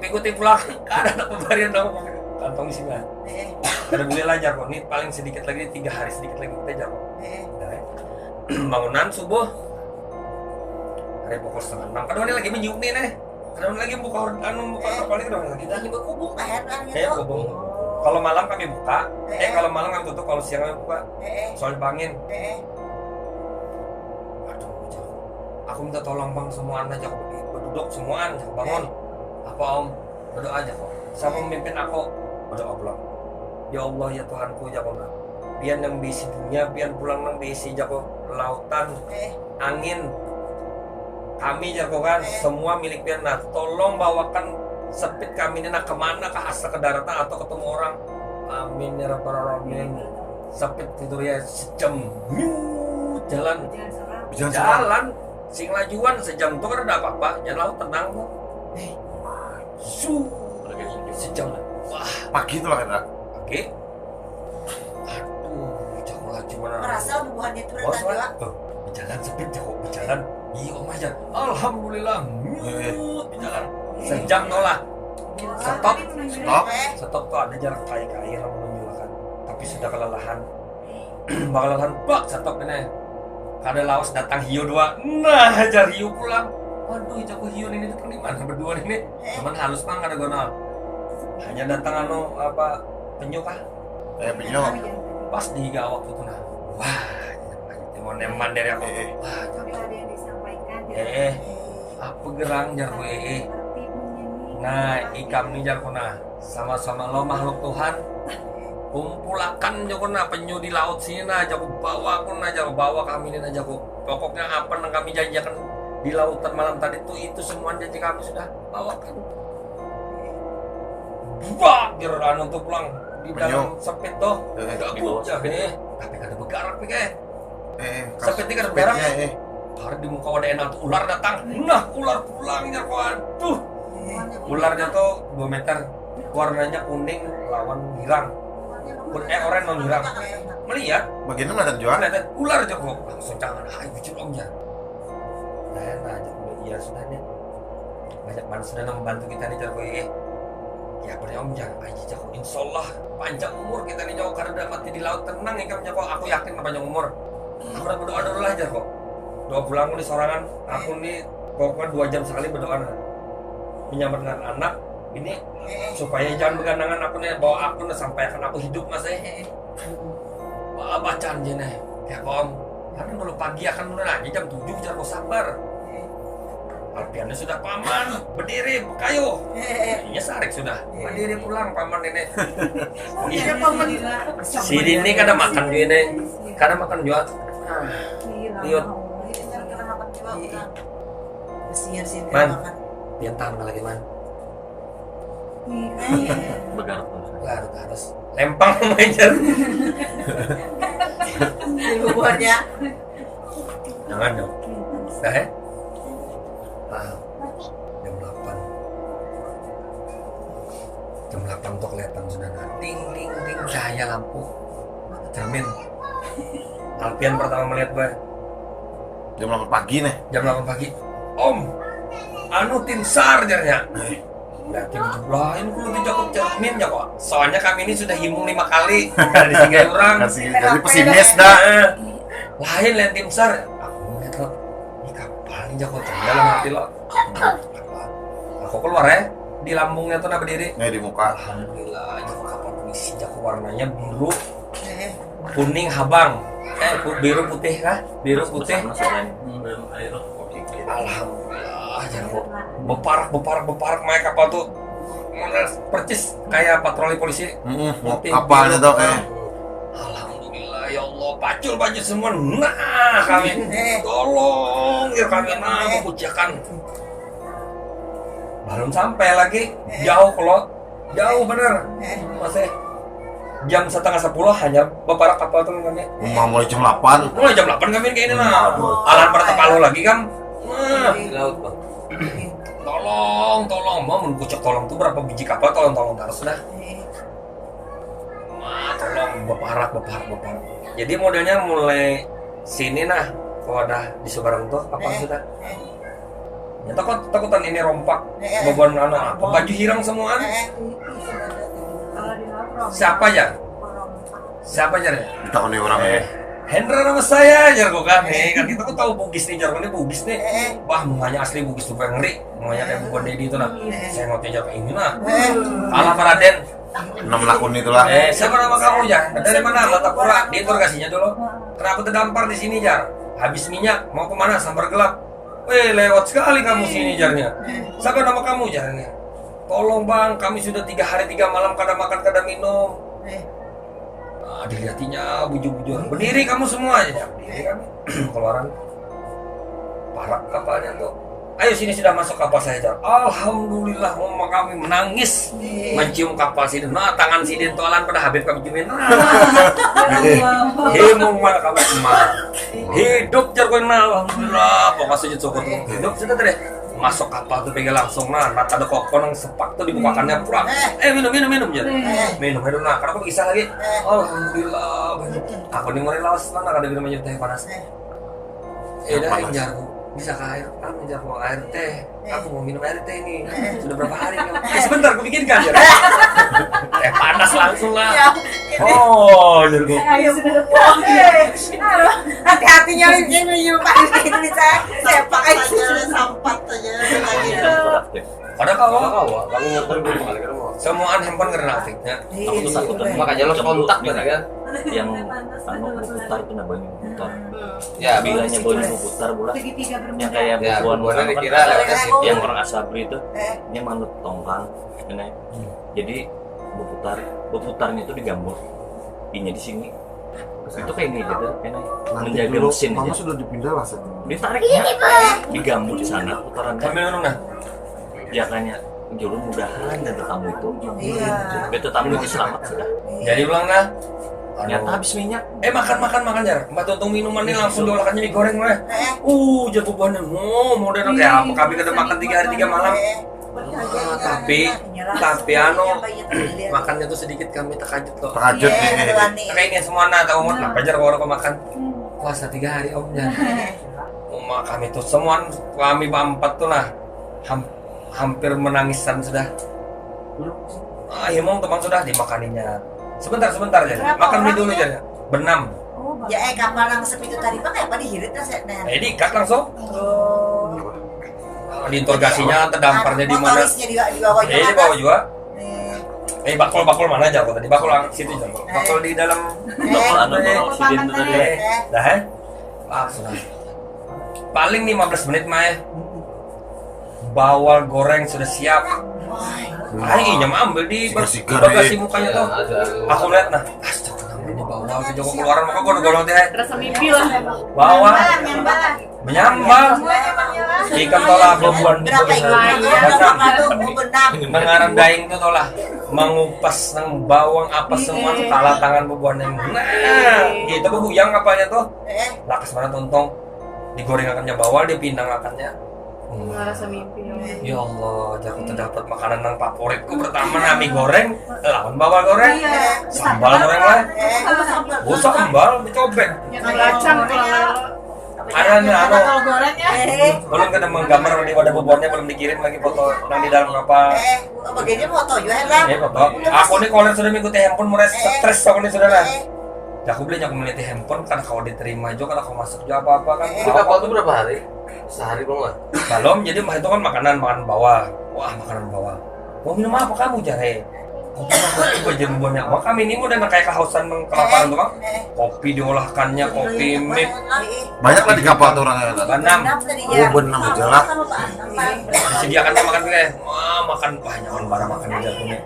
Ikuti pulang. Ada anak pemberian dong. Kantong isi lah. Karena boleh lah jar kok. Ini paling sedikit lagi 3 hari sedikit lagi kita jar kok. Bangunan subuh. Hari pukul 5:30. Kadang lagi menyiuk nih. Kadang lagi buka apa lagi dong kita. Ini berkubung kan Ya kubung. Kalau malam kami buka. Kalau malam kami tutup. Kalau siang kami buka. Soal bangin. Aduh, aku minta tolong bang semua anak aku berduduk semuaan bangun. Apa om berdoa aja kok. Siapa memimpin aku berdoa pulang. Ya Allah ya Tuhanku ya Allah. Biar yang bisi dunia, biar pulang yang bisi jago lautan, angin. Kami jago kan semua milik biar nah. Tolong bawakan sepit kami ini nak kemana kah asa ke daratan atau ketemu orang. Amin ya rabbal alamin. Sepit tidur ya sejam. Jalan. Jalan. Sing lajuan sejam tuh kan ada apa-apa. Jalan laut tenang kok. Sejam. Wah. Pagi itu lah kan. Oke. Aduh, jauh lagi mana? Merasa hubungannya itu rendah juga. Berjalan sepit jauh berjalan. Iya om aja. Alhamdulillah. Berjalan. Sejam lah. Stop tuh ada jarak kayak air yang menunjukkan. Tapi sudah kelelahan. Kelelahan bak stop ini. Ada lawas datang hiu 2. Nah, ajar hiu pulang. Waduh, jago hiu ini datang di mana berdua ini? Cuman halus bang ada gonal. Hanya datang penyu kah? Penyu. Pas di higa waktu itu nah. Wah, mau neman dari aku. Wah, apa gerang jarku Nah, ikam nih jarku nah. Sama-sama lo makhluk Tuhan. Kumpulakan jago nah penyu di laut sini nah jago bawa aku nah jago bawa kami ini nah jago. Pokoknya apa yang kami janjikan di lautan malam tadi itu semua janji kami sudah bawakan. Wah, kira untuk pulang di dalam sempit tuh. Gabut ya nih. Tapi kada bergerak nih kayak. Sempit ini kada bergerak. Hari di muka wadah enak tuh ular datang. Nah, ular pulangnya kok. Aduh. Ularnya tuh 2 meter. Warnanya kuning lawan girang. Orang non girang. Melihat. Bagaimana dan jual? Melihat ular aja kok. Langsung jangan. Hai, bucin omnya. Nah, iya sudah nih. Banyak mana sudah membantu kita nih Jarko ya bener om jangan aja Jarko. Insyaallah panjang umur kita nih Jarko karena udah mati di laut tenang ya Jarko. Aku yakin panjang umur. Aku udah berdoa dulu lah Jarko. Doa pulang di sorangan. Aku nih pokoknya 2 jam sekali berdoa menyamar dengan anak ini supaya jangan begandangan aku nih bawa aku nih sampaikan aku hidup mas bacaan aja nih ya om. Kan dulu pagi akan mulai lagi jam 7 Jarko sabar. Alpiannya sudah paman, berdiri, kayu. Kayaknya sarik sudah. Berdiri pulang paman ini. Iya, paman. Si ini kada makan juga ini. Kada makan juga. Lihat. Kasihan sih Man. makan. Dia tahan lagi man. Begarap. Garut harus lempang aja. Di buburnya. Jangan dong. Dah ya? Jam 8. Jam 8 tuh kelihatan sudah nah. Ding ding ding cahaya lampu. Cermin. Alpian pertama melihat gue Jam 8 pagi nih. jam 8 pagi. Om, anu tim SAR jarnya. Berarti dijeblain kudu dijaga cermin ya kok. Soalnya kami ini sudah himung 5 kali dari 3 orang. Jadi pesimis dah. Lain lain tim SAR. Aku ngeliat lo, ini kapal ini jago cermin dalam hati lo. Aku keluar ya, di lambungnya tuh nah berdiri. Nih di muka. Alhamdulillah, jago kapal polisi, jago warnanya biru, kuning, habang. Biru putih kah? Biru putih. Alhamdulillah, jago. Beparak mereka kapal tuh. Percis kayak patroli polisi. Kapalnya tuh kayak. Alhamdulillah ya Allah, pacul baju semua. Nah, kami tolong ya kami mengucapkan. Belum sampai lagi, jauh kalau jauh bener. Masih jam 9:30 hanya beberapa kapal tuh kami. Mulai jam 8. Mulai jam 8 kami kayak ini nah. Alan bertepalo lagi kan. Nah, Di laut bang. tolong mau mengucap tolong tuh berapa biji kapal tolong terus dah. Tolong beparak. Jadi modelnya mulai sini nah, kalau ada di Subarang tuh apa sudah? Ya takutan ini rompak, beban apa? Baju hirang semuaan. Siapa aja? Ditakoni orang ini. Hendra nama saya jar kok kan kan kita tuh tahu Bugis nih jar ini Bugis nih. Wah mukanya asli Bugis tuh pengen ngeri, mukanya kayak bukan Dedi itu nah. Saya mau jar ini nah. Kalah Raden. 6 lakun itulah. Siapa nama kamu Jar? Dari mana? Latapura. Diinterogasinya dulu. Kenapa terdampar di sini Jar? Habis minyak, mau kemana? Sambar gelap. Lewat sekali kamu sini Jarnya. Siapa nama kamu Jarnya? Tolong bang, kami sudah 3 hari 3 malam kada makan kada minum. Dilihatinya bujur-bujur. Berdiri kamu semua aja. Berdiri kami. Keluaran. Parak kapalnya tuh. Ayo sini sudah masuk kapal saya Jar. Alhamdulillah mama kami menangis mencium kapal sini. Nah tangan sini toalan pada Habib kami ciumin. Himung mana kami emak. Hidup Jar kowe alhamdulillah. Pokoknya sujud syukur hidup sudah deh. Masuk kapal tuh pegang langsung nah rata ada kokon yang sepak tuh dibukakannya pulang. Minum Jar. Minum nah karena aku bisa lagi. Alhamdulillah. Aku nih mulai lawas mana kada minum teh panas. Dah Jar. Bisa ke air, kamu jangan mau air teh. Aku mau minum air teh ini. Sudah berapa hari? Sebentar, aku bikinkan ya. Panas langsung lah. Oh, jadi gue. Hati-hatinya minum air ini bisa sepak aja sampat aja. Pada kawa, kamu nonton dulu kali kan? Semuaan handphone karena aktifnya. Aku tuh takut makanya lo kontak kan yang putar itu namanya putar. Ya, bilangnya boleh putar bola. Yang kayak Ya, bukuan bukuan kan dikira ada lewat situ. yang orang Asabri itu ini manut tongkang, ini. Jadi berputarnya itu digambur. Inya di sini. Itu kayak ini gitu, enak. Menjaga mesin Mama aja. sudah dipindah lah. Ditariknya digambur di sana putaran. Sambil minum nah. Ya kayaknya jauh mudahan dan tamu itu. Betul tamu itu selamat sudah. Jadi ulang nah. Ternyata habis minyak. Makan Jar. Mbak Tuntung minuman ini langsung diolahkannya mie goreng lah. Jago buahnya. Modern kayak apa? Kami kada makan 3 hari 3 malam. Tapi makannya tuh sedikit kami terkajut loh. Terkajut nih. Kayak ini semua nah tahu mau apa Jar kalau makan. Puasa 3 hari om Jar. Oma kami tuh semua kami berempat tuh nah hampir menangisan sudah. Himung teman sudah dimakaninya. Sebentar aja. Makan mie dulu aja. Benam. Ya kapal yang sepi itu tadi pakai apa dihirit lah saya. Diikat langsung. Diinterogasinya terdamparnya di mana? Motorisnya di bawah juga. Di bawah juga. Bakul mana aja tadi? Bakul situ aja. Bakul di dalam. Oksigen itu tadi. Dah sudah. Paling 15 menit mah. bawal goreng sudah siap. Aing mah ambil di bagasi mukanya tuh. Aku lihat nah, astagfirullah ini bawal ke Joko keluaran maka gua golong teh. Rasa mimpi lah. Bawal. Menyambal. Ikan tola bebuan di Berapa itu? Benang. mengaran daing tuh tola mengupas nang bawang apa semua kala tangan bebuan yang nah gitu bebuyang apanya tuh lakas mana tontong digoreng akannya bawal dipindang akannya Rasa mimpi. ya Allah jago terdapat makanan yang favoritku pertama nami goreng lawan bawal goreng sambal goreng lah usah sambal dicobek Kacang ada nih anu kalau goreng ya. belum kena menggambar di wadah bebuannya belum dikirim lagi foto yang di dalam kapal. Begini foto juga lah. Foto. Aku nih kalau sudah mengikuti handphone mulai stres aku nih saudara. Ya aku beli aku melihat handphone kan kalau diterima juga kalau masuk juga apa kan. Di kapal itu berapa hari? Sehari belum lah. Belum jadi mah itu kan makanan bawah. Wah makanan bawah. Mau minum apa kamu Jare? Kopi jembolnya. Wah kami ini udah kayak kehausan kelaparan tuh bang. Kopi diolahkannya, kopi mix. Banyak lah di kapal tuh orangnya. Benam. Oh benam aja lah. Disediakan makan kayak wah makan banyak barang makan aja punya.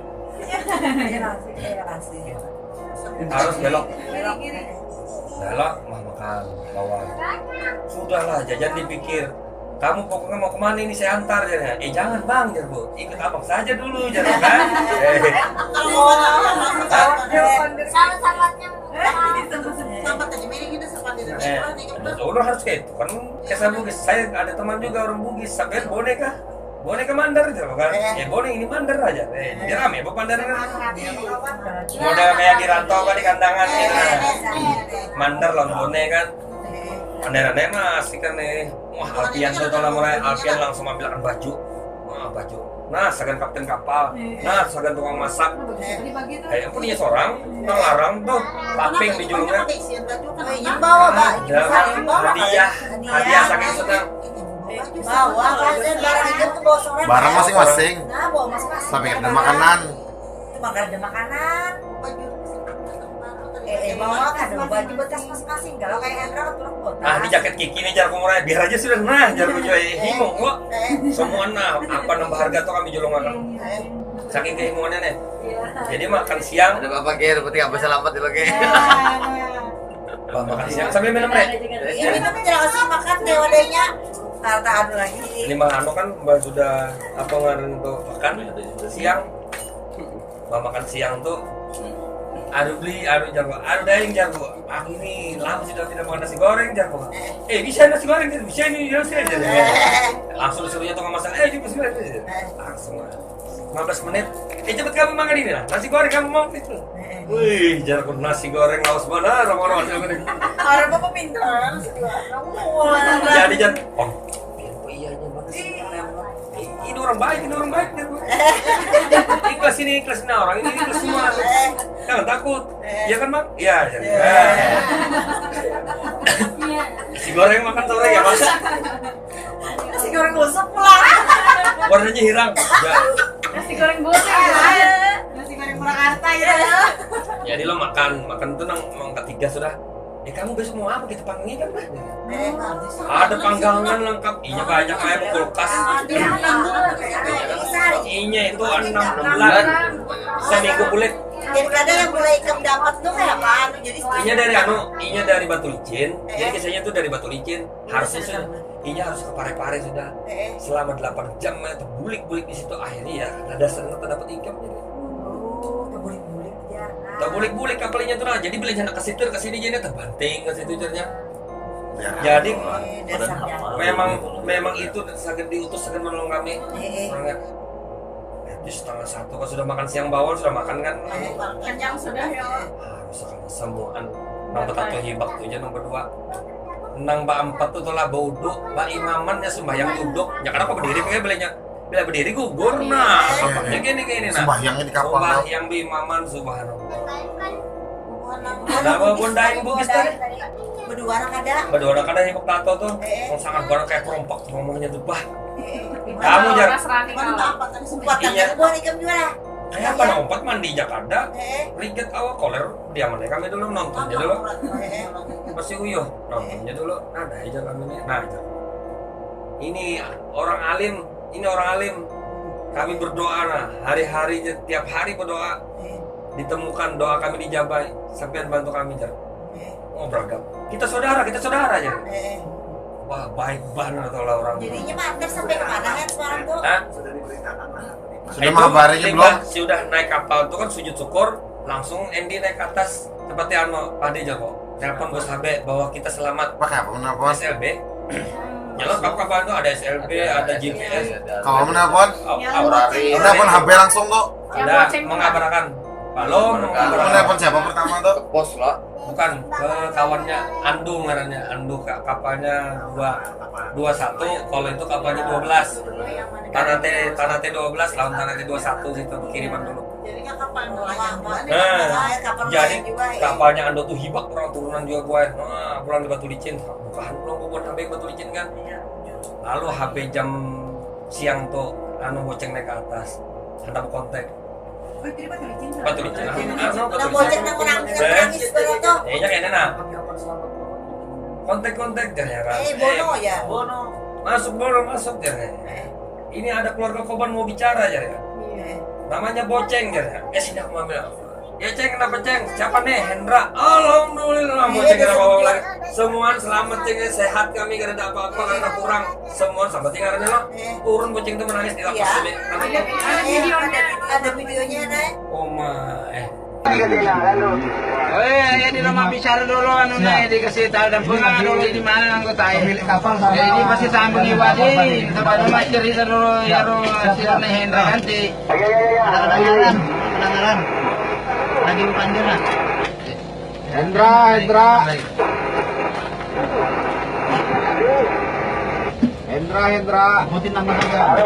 Harus belok mah makan bawah. Sudahlah jajan dipikir. Kamu pokoknya mau kemana ini saya antar ya. Jangan bang jarbu, ikut abang saja dulu jarbu kan. Udah harus kayak itu kan. Kesan Bugis saya ada teman juga orang Bugis sampai boneka mandar gitu kan. Boneka ini mandar aja. Jadi rame apa mandar kan. Model kayak di rantau kan di kandangan gitu. Mandar lawan boneka kan. Pandai-pandai mah asik kan nih. Wah Alfian tuh tolong mulai Alfian langsung ambilkan baju. Wah baju. Nah segan kapten kapal. Nah segan tukang masak. Punya seorang ngelarang tuh laping di julungnya. Bawa pak. Hadiah saking senang. Bawa barang itu tuh bawa sore. Barang masing-masing. Nah bawa masing-masing. Tapi ada makanan. Ada makanan. Bawa kan baju bekas masing-masing. Kalau kayak Hendra kan turun kota. Nah di jaket Kiki nih jar kumurah biar aja sudah nah jar kujoy himong kok. Semua nah apa nambah harga tuh kami julung makan. Saking kehimungannya nih. Jadi makan siang. Ada bapak kayak seperti apa selamat di lagi. Makan siang sambil minum rek. Ini minumnya jangan kasih makan deh wadahnya. Kata anu lagi. Ini mah anu kan mbak sudah apa ngaran untuk makan siang. Mbak makan siang tuh. Aduh daing jago. Aku ini lama sudah tidak makan nasi goreng jago. Bisa nasi goreng bisa ini bisa aja. Langsung disuruhnya tukang masak. Cepat segera. Langsung 15 menit. Cepet kamu makan ini lah. Nasi goreng kamu mau itu. Wih, jago nasi goreng laos benar orang-orang nasi goreng. Orang bapak pintar. Jadi jangan. Oh, iya bagus. Ini orang baik jago. Ikhlas ini orang ini ikhlas semua. Jangan takut. Iya kan bang? Iya. Nasi goreng makan sore ya mas. Nasi goreng gosok pulang. Warnanya hirang. Ya. Nasi goreng goseng. Nasi goreng Purwakarta ya. Jadi lo makan tuh nang ketiga sudah. Kamu besok mau apa kita panggil kan? Ada panggangan lengkap. Inya banyak kayak kulkas. Inya itu 6 bulan. Seminggu bulat. Jadi kadang yang mulai ikam dapat tuh kayak apaan? Jadi Inya dari Batu Licin. Jadi biasanya tuh dari Batu Licin. Harusnya sudah. Inya harus ke Pare-Pare sudah. Selama 8 jam itu bulik-bulik di situ akhirnya ya ada seneng dapat income jadi. Tak bulik-bulik kapalnya tuh nah. Jadi beli anak ke situ ke sini jadi terbanting ke situ jarnya. Jadi memang itu sangat diutus sangat menolong kami. Orangnya. Jadi 1:30 kalau sudah makan siang bawal sudah makan kan. Kenyang sudah ya. Harus semuaan. Nang betatu hibak tuh aja nomor 2. Nang ba 4 tuh telah bauduk, ba imaman ya sembahyang duduk. Ya kenapa berdiri kayak belinya? Bila berdiri gugur nah. Sampainya gini nah. Sembahyangnya di kapal. Sembahyang bi imaman subhanallah. Nama bondaing Bugis tadi. Berdua anak ada hibak tato tuh. Yang sangat barang kayak perompak ngomongnya tuh bah. Kamu jar. Sempat kan buah ikam juga. Kayak apa nompat mandi Jakarta. Riget awal koler dia mana kami dulu nontonnya dulu. Masih uyuh nontonnya dulu. Ada aja kami nih. Nah, ini orang alim ini orang alim. Kami berdoa nah, hari-hari tiap hari berdoa. Ditemukan doa kami dijabai. Sampean bantu kami jar. Oh beragam. Kita saudara aja. Wah baik banget kalau orang. Jadinya mantar sampai kemana kan sekarang tuh? Hah? Sudah mengabarinya belum? Sudah naik kapal itu kan sujud syukur, langsung Andy naik ke atas seperti Pade Jago. Telepon bos HB bahwa kita selamat. Pakai apa menelpon? SLB. Nyala kapal itu ada SLB, ada GPS. Kalau menelpon? Menelpon HB langsung tuh. Ada mengabarkan. Halo, Menelpon siapa pertama tuh? Bos lah. bukan ke kawannya Andu ngarannya. Andu kapalnya 21, kalau itu kapalnya 12. Tanah T 12 lawan Tanah T 21 situ kiriman dulu. Jadi kan kapal nelayan. Jadi kapalnya Ando tuh hibak orang turunan juga gue. Pulang di Batu Licin. Bukan pulang buat HP Batu Licin kan. Lalu HP jam siang tuh boceng naik ke atas. Hantar kontak. Batu Licin. Nah boceng nang nangis baru tuh. Iya kayaknya nah. Kontak jarnya kan. Bono ya. Bono masuk jarnya. Ini ada keluarga korban mau bicara jarnya. Namanya Boceng jarnya. Sini aku ambil. Ya Ceng, kenapa Ceng? Siapa nih? Hendra. Alhamdulillah Boceng kenapa bawa lagi. Semua selamat Ceng, sehat kami gak ada apa-apa, gak ada kurang. Semua sampai tinggalnya lo. Turun Boceng itu menangis di lapas ini. Ada videonya nih. Oh my. Oh iya, di rumah bicara dulu dikasih tahu dan pulang dulu di mana anggota milik kapal sama. Ini pasti sambung iwadi, tempat rumah cerita dulu ya si Hendra ganti. Kedengaran. Lagi panjang lah. Hendra. Ikutin nama juga.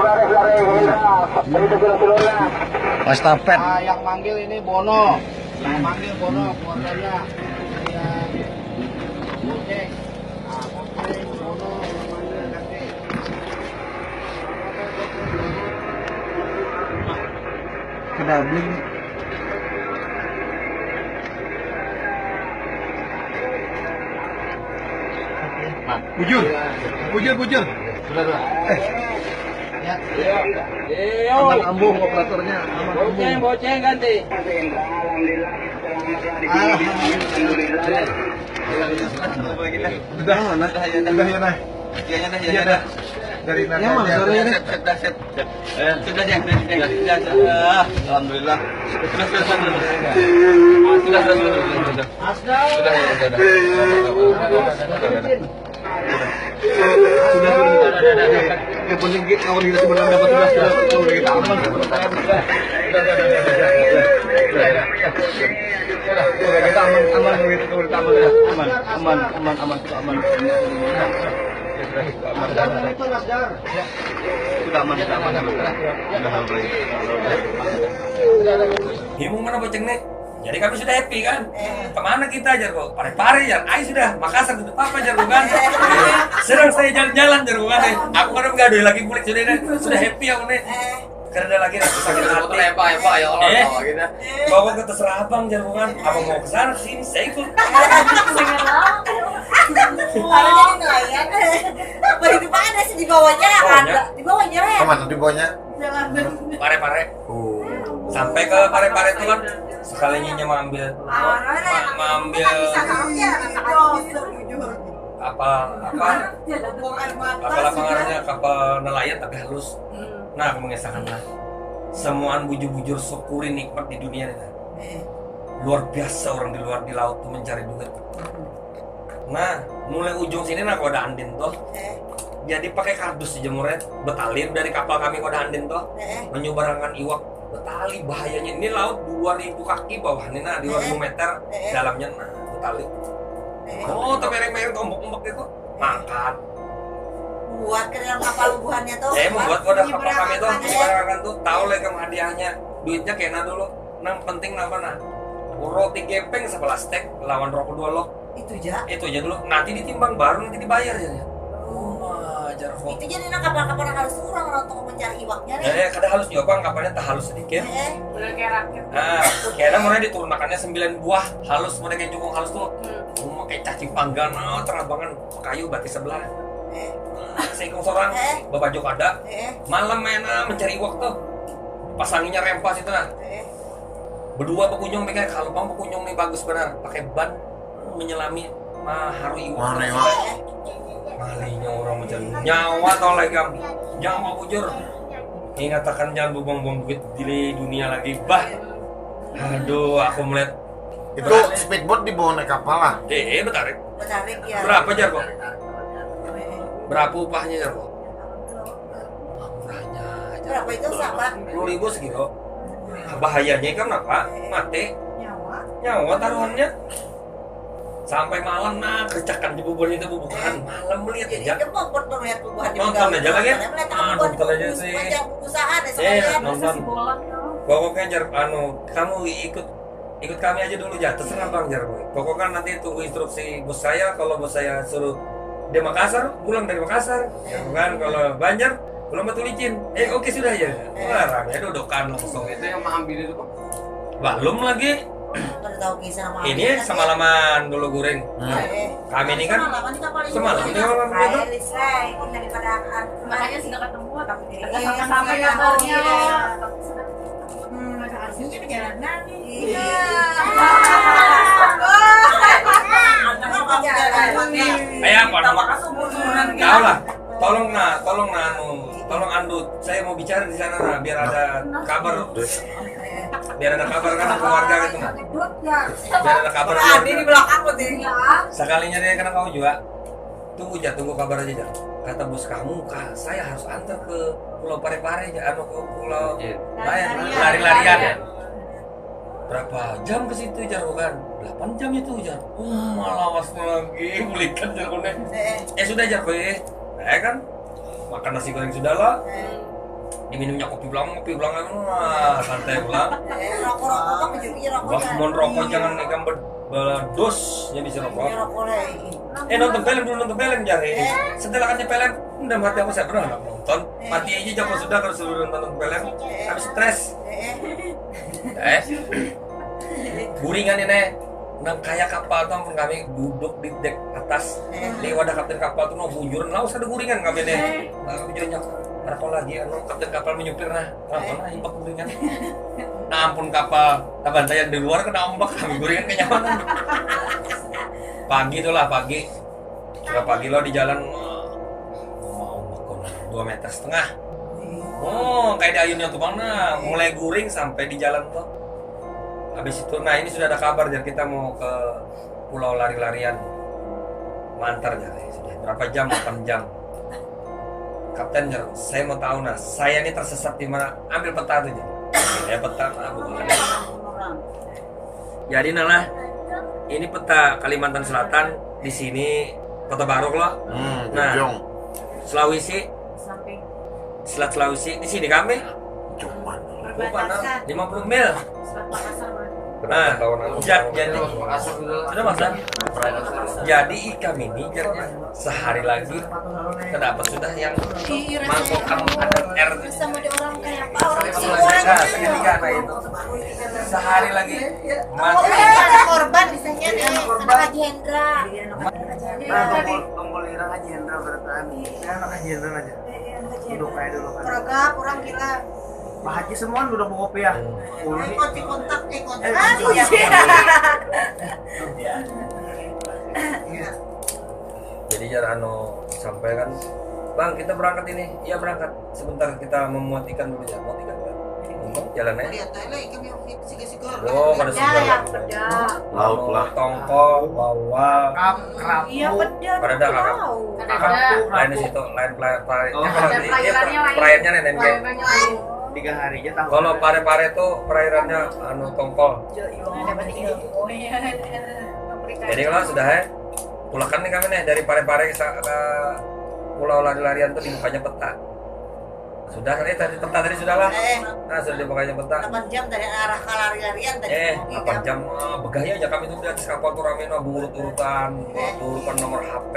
Estafet. Yang manggil ini Bono. Yang manggil Bono keluarganya. Boceng. Boceng Bono manggil ganti. Kedabling. Bujur. Sudah. Ya. Aman ambung operatornya. Boceng ganti. Alhamdulillah. Udah mana? Ya. Dari mana? Sudah. Alhamdulillah. Sudah. Yang penting kawan kita sebenarnya dapat tugas kita aman. Bingung mana Boceng nih? Jadi kami sudah happy kan? Kemana kita Jargo? Pare-pare ya? Ayo sudah, Makassar tutup apa Jargo kan? Sedang saya jalan-jalan Jargo kan? Aku kan nggak ada lagi kulit sudah happy aku nih. Karena ada lagi rasa sakit hati. Apa ya Allah gitu. Bawa ke terserah abang Jargo kan? Abang mau kesana sini, saya ikut. Kalau jadi nelayan, begitu mana sih di bawahnya? Ada di bawahnya ya. Kemana di bawahnya? Pare-pare. Sampai ke pare-pare itu kan sekalinya mengambil kapal lapangannya kapal nelayan tapi halus. Nah, aku mengesahkanlah semuaan bujur-bujur syukuri nikmat di dunia ini. Luar biasa orang di luar di laut tuh mencari duit. Nah, mulai ujung sini aku ada Andin tuh. Jadi pakai kardus dijemurnya betali dari kapal kami ada Andin tuh. Menyeberangkan iwak betali bahayanya ini laut 2000 kaki bawahnya nah 2000 meter dalamnya nah betali. Oh, tapi mereng-mereng ombak-ombak itu mangkat. Buat ke dalam kapal lubuhannya tuh. Membuat wadah kapal kami tuh menyeberangkan tuh tahu lagi hadiahnya. Duitnya kena dulu. Nang penting apa nah? Roti gepeng sebelah steak lawan rokok 2 lok. Itu aja dulu. Nanti ditimbang baru nanti dibayar ya. Ajar kok. Itu jadi kapal-kapal yang harus kurang untuk mencari iwaknya nih. Kada halus juga bang, kapalnya tak halus sedikit. Udah kayak raket. Nah, kayaknya mulai diturunkannya 9 buah halus, mulai kayak jukung halus tuh. Kayak cacing panggang, terabangan kayu bati sebelah. seikung sorang, babaju kada. Malam main mencari waktu. Pasanginya rempas itu nah. Berdua pekunjung mereka kalau mau pekunjung nih bagus benar, pakai ban menyelami harui Warna Malinya orang mencari nyawa tau lagi kam, nyawa bujur. Ingatakan jangan buang-buang duit di dunia lagi, bah. Aduh, aku melihat Itu speedboat dibawa naik kapal lah. betarik. Betarik ya. Berapa jar kok? Berapa upahnya jar kok? Murahnya aja. Berapa itu sahabat? 10.000 sekilo. Bahayanya kan apa? Mati. Nyawa taruhannya. Sampai malam nah kerjakan di bubur itu bubuhan. Malam melihat aja. Itu mau melihat bubuhan di Nonton aja lagi. Nonton aja sih. Usaha deh sekalian. Nonton. Pokoknya jar kamu ikut kami aja dulu ya, terserah bang jar. Pokoknya nanti tunggu instruksi bos saya. Kalau bos saya suruh di Makassar, pulang dari Makassar. Ya kan kalau Banjar, pulang Batu Licin. Oke sudah ya. Larangnya dudukan langsung itu yang mengambil itu kok. Belum lagi. Baru tahu kisah sama Ini semalaman dulu goreng. Kami ini kan semalam ini malam itu. daripada Makanya sudah ketemu tapi Iya, sampai iya, kabarnya. iya. Harusnya perjalanan nih. Iya. Ayo apa nama? Kau lah. Tolong Andut. Saya mau bicara di sana nah, biar ada kabar. Biar ada kabar kan keluarga gitu. Biar ada kabar. Andi di belakang lo Sekalinya dia kena kau juga. Tunggu kabar aja jar. Kata bos kamu, saya harus antar ke Pulau Pare-Pare aja, ke Pulau lari-larian. Berapa jam ke situ jar bukan? 8 jam itu jar. Malawas lagi, bulikan jar kone. Sudah jar kowe. Kan? Makan nasi goreng sudah lah. Diminumnya kopi belang, santai pulang. Wah, mau rokok jangan ikan berdos, ya bisa rokok. Nonton film jar. Setelah kan film, dalam hati aku saya pernah nonton. Mati aja jam sudah kalau seluruh nonton film, habis stres. Guringan ini, nang kayak kapal tuh ampun kami duduk di dek atas. Di wadah kapten kapal tuh mau bujur, laus ada guringan kami nih. Bujurnya, apa lagi? Kapten kapal menyupir nah, imbak guringan. Nah ampun kapal, bantai yang di luar kena ombak kami guringan kenyamanan. Pagi sudah pagi lo di jalan ombak 2,5 meter. Kayak di ayunnya tuh mana, mulai guring sampai di jalan tuh. Habis itu, nah ini sudah ada kabar jadi kita mau ke Pulau Lari-Larian Mantar ya. Sudah berapa jam? 8 jam. Kapten jar, saya mau tahu nah, saya ini tersesat di mana? Ambil peta tuh jar. Ya peta, jadi nah ini peta Kalimantan Selatan, di sini Kota Baru loh. Nah, Sulawesi, Selat Sulawesi, di sini kami. Bukan, 50 mil. Nah, jadi sudah masak. Jadi ikan ini jarnya sehari lagi terdapat sudah yang mangkok ada air sama di orang kayak apa orang segitiga nah itu sehari lagi ada korban misalnya nih anak Haji Hendra tombol irang Haji Hendra berarti anak Haji Hendra aja hidup kayak dulu kan program kurang gila Pak Haji semua udah bawa kopi ya kontak jadi jar sampai kan bang kita berangkat ini iya berangkat sebentar kita memuat ikan dulu ya muat ikan jalan aja pada sebelah Laut lah. tongkol bawang kerapu pada ada kakap lain di situ lain perairannya nenek 3 hari aja tahu kalau pare-pare tuh perairannya tongkol jadi kalau sudah pulakan nih kami nih dari pare-pare ke Pulau Lari-Larian tuh dibukanya peta sudah tadi peta tadi sudah lah nah sudah dibukanya peta 8 jam dari arah ke lari-larian tadi 8 jam begaya aja kami tuh di atas kapal tuh rame urut-urutan nomor HP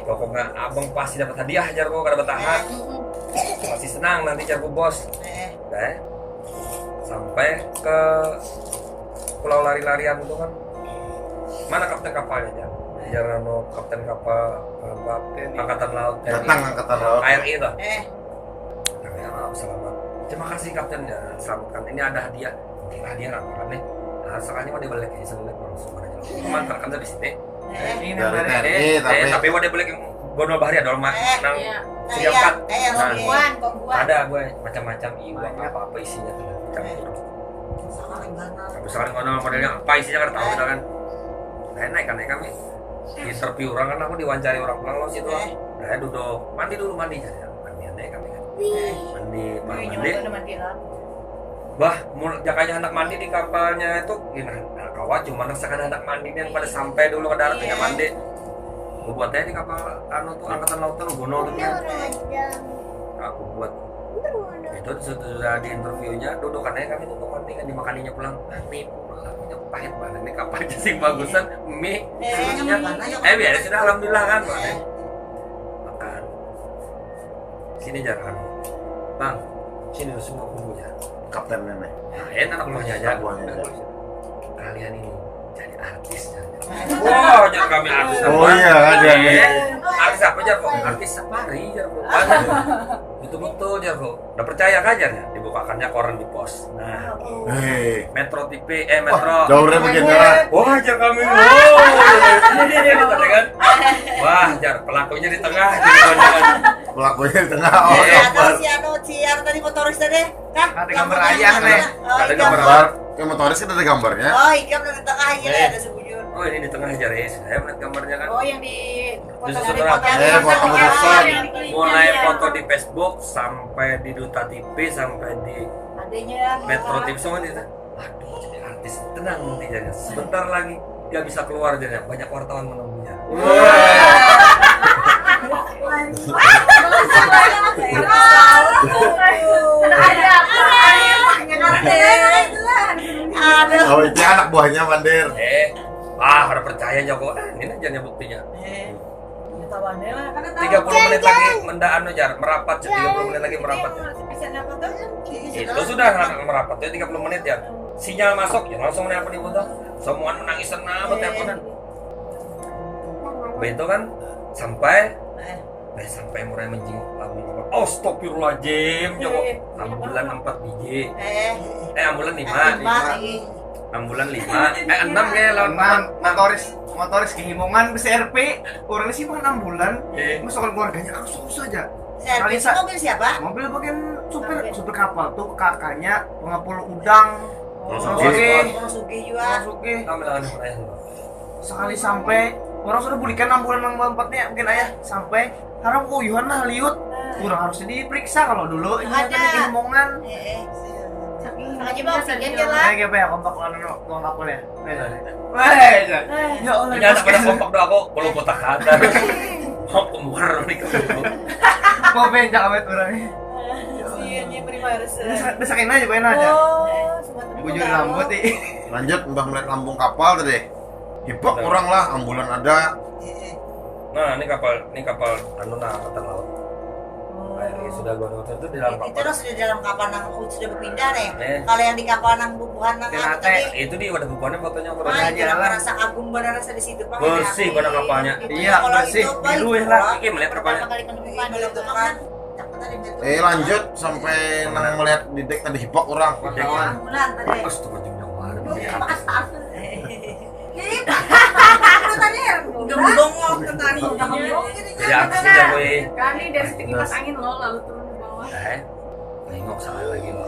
pokoknya abang pasti dapat hadiah jar kok kada bertahan pasti senang nanti jar bos sampai ke Pulau Lari-Larian itu kan mana kapten kapalnya jar jarang kapten kapal angkatan laut Datang angkatan laut. KRI itu. Eh, Selamat. Terima kasih kapten ya selamatkan. Ini ada hadiah. Hadiah apa kan nih? Nah, soalnya mau dibalik ini sebenarnya kalau sebenarnya. Mantarkan dari sini. eh, Dari TNI Tapi mau dibalik Bono Bahari ada nang Iya. siapkan. yang Nah, Rombongan, ada gue macam-macam iwa apa isinya tuh campur. Tapi sekarang kalau modelnya apa isinya kan tahu kita kan. Naik kami. Interview orang kan aku diwawancari orang pulang lo situ. Saya duduk mandi dulu mandi aja. Mandi naik kami kan. Mandi. Bah, jakanya anak mandi di kapalnya itu gini, kawan cuma rasakan anak mandi yang pada sampai dulu ke darat tinggal mandi. Aku buatnya di kapal tuh angkatan laut tuh Bono tuh kan. Aku buat itu sudah di interviewnya dudukannya kami tuh mandi kan dimakaninya pulang pulang pahit banget ini kapalnya sih bagusan mie biasa sudah alhamdulillah kan makan sini jarang bang sini semua kumpulnya Kapten nenek. nah anak buahnya aja Buahnya aja. kalian ini jadi artis wow jangan kami artis apa Oh iya ada nih. artis apa aja kok artis safari aja kok betul-betul aja kok udah percaya kan aja ya dibukakannya koran di pos nah Hei. Metro TV Metro Gaurnya begini lah. wah jar kami ini kan wah jar pelakunya di tengah Pelakunya di tengah. Oh Eh, gambar. atau si anu tadi motoris tadi, kan? Ada gambar ayah, Nek. Ada gambar Gambar. Yang motoris kan ada gambarnya. Oh, Ikam di tengah aja ada sebujur. oh ini di tengah jar ya saya melihat gambarnya kan Oh, yang di Justru foto setelah- foto Mendokson. mulai foto di Facebook sampai di Duta TV sampai di adanya Metro TV semua itu aduh jadi artis tenang nanti jadi sebentar lagi dia bisa keluar jadi banyak wartawan menunggunya Oh itu anak buahnya Mandir. ada percaya Joko ini aja buktinya 30 menit lagi mendaan jar merapat 30 menit lagi merapat itu sudah merapat ya 30 menit ya sinyal masuk ya langsung apa di foto semua menangis senang teleponan begitu kan sampai mulai menjenguk kami astagfirullahaladzim Joko ambulan 4 biji ambulan 5 ambulan 5 6 kayak lawan motoris kehimongan BCRP orangnya sih makan ambulan masukkan keluarganya langsung saja Servis mobil siapa? mobil bagian supir kapal tuh kakaknya pengepul udang Sugi juga. sekali sampai orang sudah belikan ambulan yang empatnya mungkin ayah sampai harap uyuhan lah liut kurang harusnya diperiksa kalau dulu ini kan kehimongan aja bang sekian lah kayak apa ya kompak tuang kapal ya weh ya Allah ini anak pada kompak doa kok belum kotak kadar mau kemuar nih mau bencak awet orangnya desakin aja pengen aja bujur rambut nih Lanjut Mbah melihat lambung kapal tadi. Hipok orang lah ambulan ada. nah ini kapal angkatan laut sudah gua nonton itu di dalam Itu kapal sudah dalam kapal nang sudah berpindah nih. Kalau yang di kapal nang bubuhan nang anu tadi. itu di wadah bukuannya fotonya aku Wah, rasa jangan merasa kagum benar rasa di situ Pak. bersih pada kapalnya Iya, bersih. Biru ya lah. ini melihat kapalnya Kali kedepan kan. Lanjut sampai nang melihat di dek tadi hipok orang. Ambulan tadi. Bongong tentang jadi artis aja gue kami dari kipas angin lo lalu turun ke bawah nengok salah lagi lo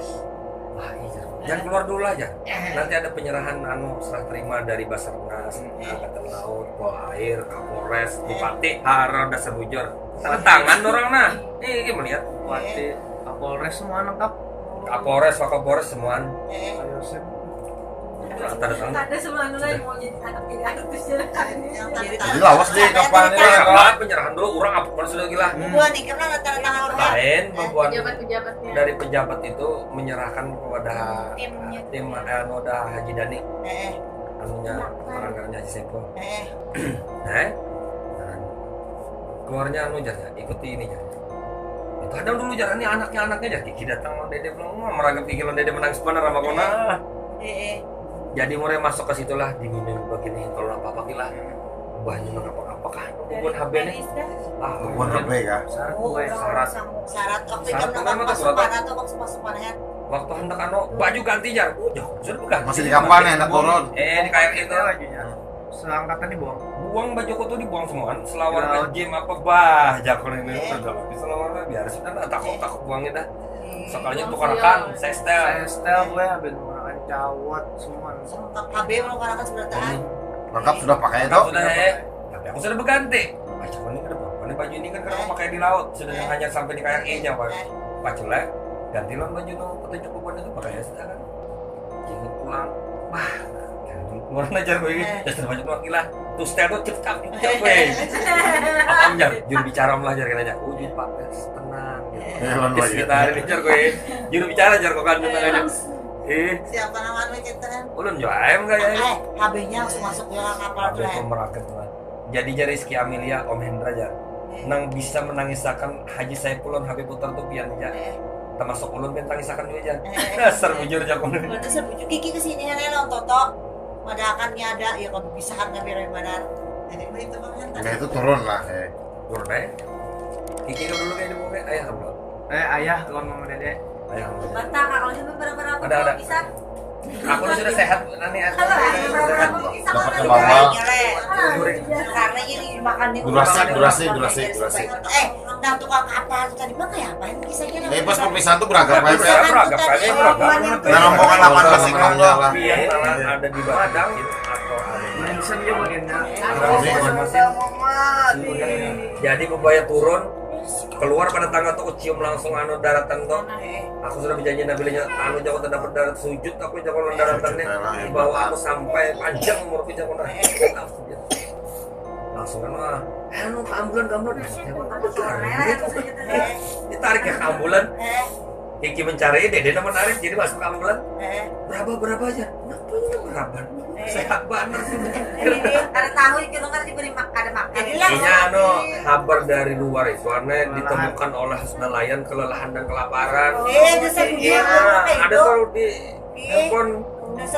wah iya jangan keluar dulu aja nanti ada penyerahan serah terima dari Basarnas Angkatan Laut Polair Kapolres Bupati Harada Sebujur tanda tangan orang nah ini melihat Bupati Kapolres semua lengkap Kapolres Wakapolres semua tanda tangan ada sebelum lagi mau jadi anak jalan Jadi lawas deh kapal ini. penyerahan dulu orang apa sudah gila Bubuhan nih karena tanda tangan orang. lain membuat pejabat-pejabatnya dari pejabat itu menyerahkan kepada tim Noda Haji Dani anunya peranggarnya Haji Saiful keluarnya anu jar ikuti ini jar itu ada dulu jar ini anaknya jar Kiki datang Dede bilang meragam Kiki Dede menangis benar sama kona jadi mulai masuk ke situlah diminum begini kalau apa gila banyak apa kah buat HB nih Bukan HP kah? Syarat waktu jam Syarat 8 apa tuh, masuk Bapak? mana tuh masuk mana ya? waktu hendak baju ganti jar sudah bukan Masih di kapal nih, hendak turun. di kayak itu bajunya seangkatan dibuang. buang baju kau tuh dibuang semua selawar ke gym apa bah jakul ini udah lebih selawar biar sudah takut buangnya dah sekalinya tukarakan saya style Style gue habis menggunakan cawat semua. Lengkap HB menggunakan seberataan. Lengkap sudah pakai itu. sudah tapi aku sudah berganti jakul ini kenapa ini baju ini kan kenapa pakai di laut sudah hanya sampai di kayak nya pak pacule ganti lah baju tuh petunjuk beban itu pakai sudah kan jangan pulang wah Ngurang ajar gue ini, dasar banyak banget gila. Tuh style tuh cekap gue. Apa jar? Juru bicara malah jar nanya. Juru pak, tenang. Kita hari ini jar gue. Juru bicara jar kok kan nanya. Siapa namanya kita kan? Ulun joaem enggak ya? HB-nya langsung masuk ke kapal HB tuh. pemeraket tuh. Jadinya Rizky Amelia Om Hendra jar. Nang bisa menangisakan Haji Saipul HB Putar tuh pian jar. Termasuk ulun ben tangisakan juga jar. Dasar bujur jar kok. Berarti sebujuk Kiki kesini ya lo Toto. Madakannya ada ya kalau pisahan nggak beres benar. Jadi itu kan. Nah itu turun lah. Turun aja. Kiki dulu kayak di bawah ayah kamu. Ayah tuan mama dede. Ayah kamu. Bantah kalau sampai berapa Ada. bisa. Aku sudah sehat nanti ya. Berapa bisa Dapat kan? ke bawah. Karena ini makan di Durasi. Nah tukang kapal tadi mah kayak apa yang kisahnya? Pas perpisahan tuh beragam ya. Beragam. Nah, rombongan 18 ekor lah. Iya, ada di Badang atau ada. Mention dia bagiannya. Jadi bebaya turun keluar pada tangga tuh cium langsung daratan tuh. Aku sudah berjanji Nabilnya jauh dapat darat sujud aku jangan daratannya bahwa aku sampai panjang umurku jangan langsung kan ambulan ditarik ya ke ambulan Kiki mencari dede menarik jadi masuk ke ambulan berapa aja berapa sehat banget Ada tahu itu kan diberi ada makan. Kayaknya kabar dari luar itu karena ditemukan oleh nelayan kelelahan dan kelaparan. Ada kalau di handphone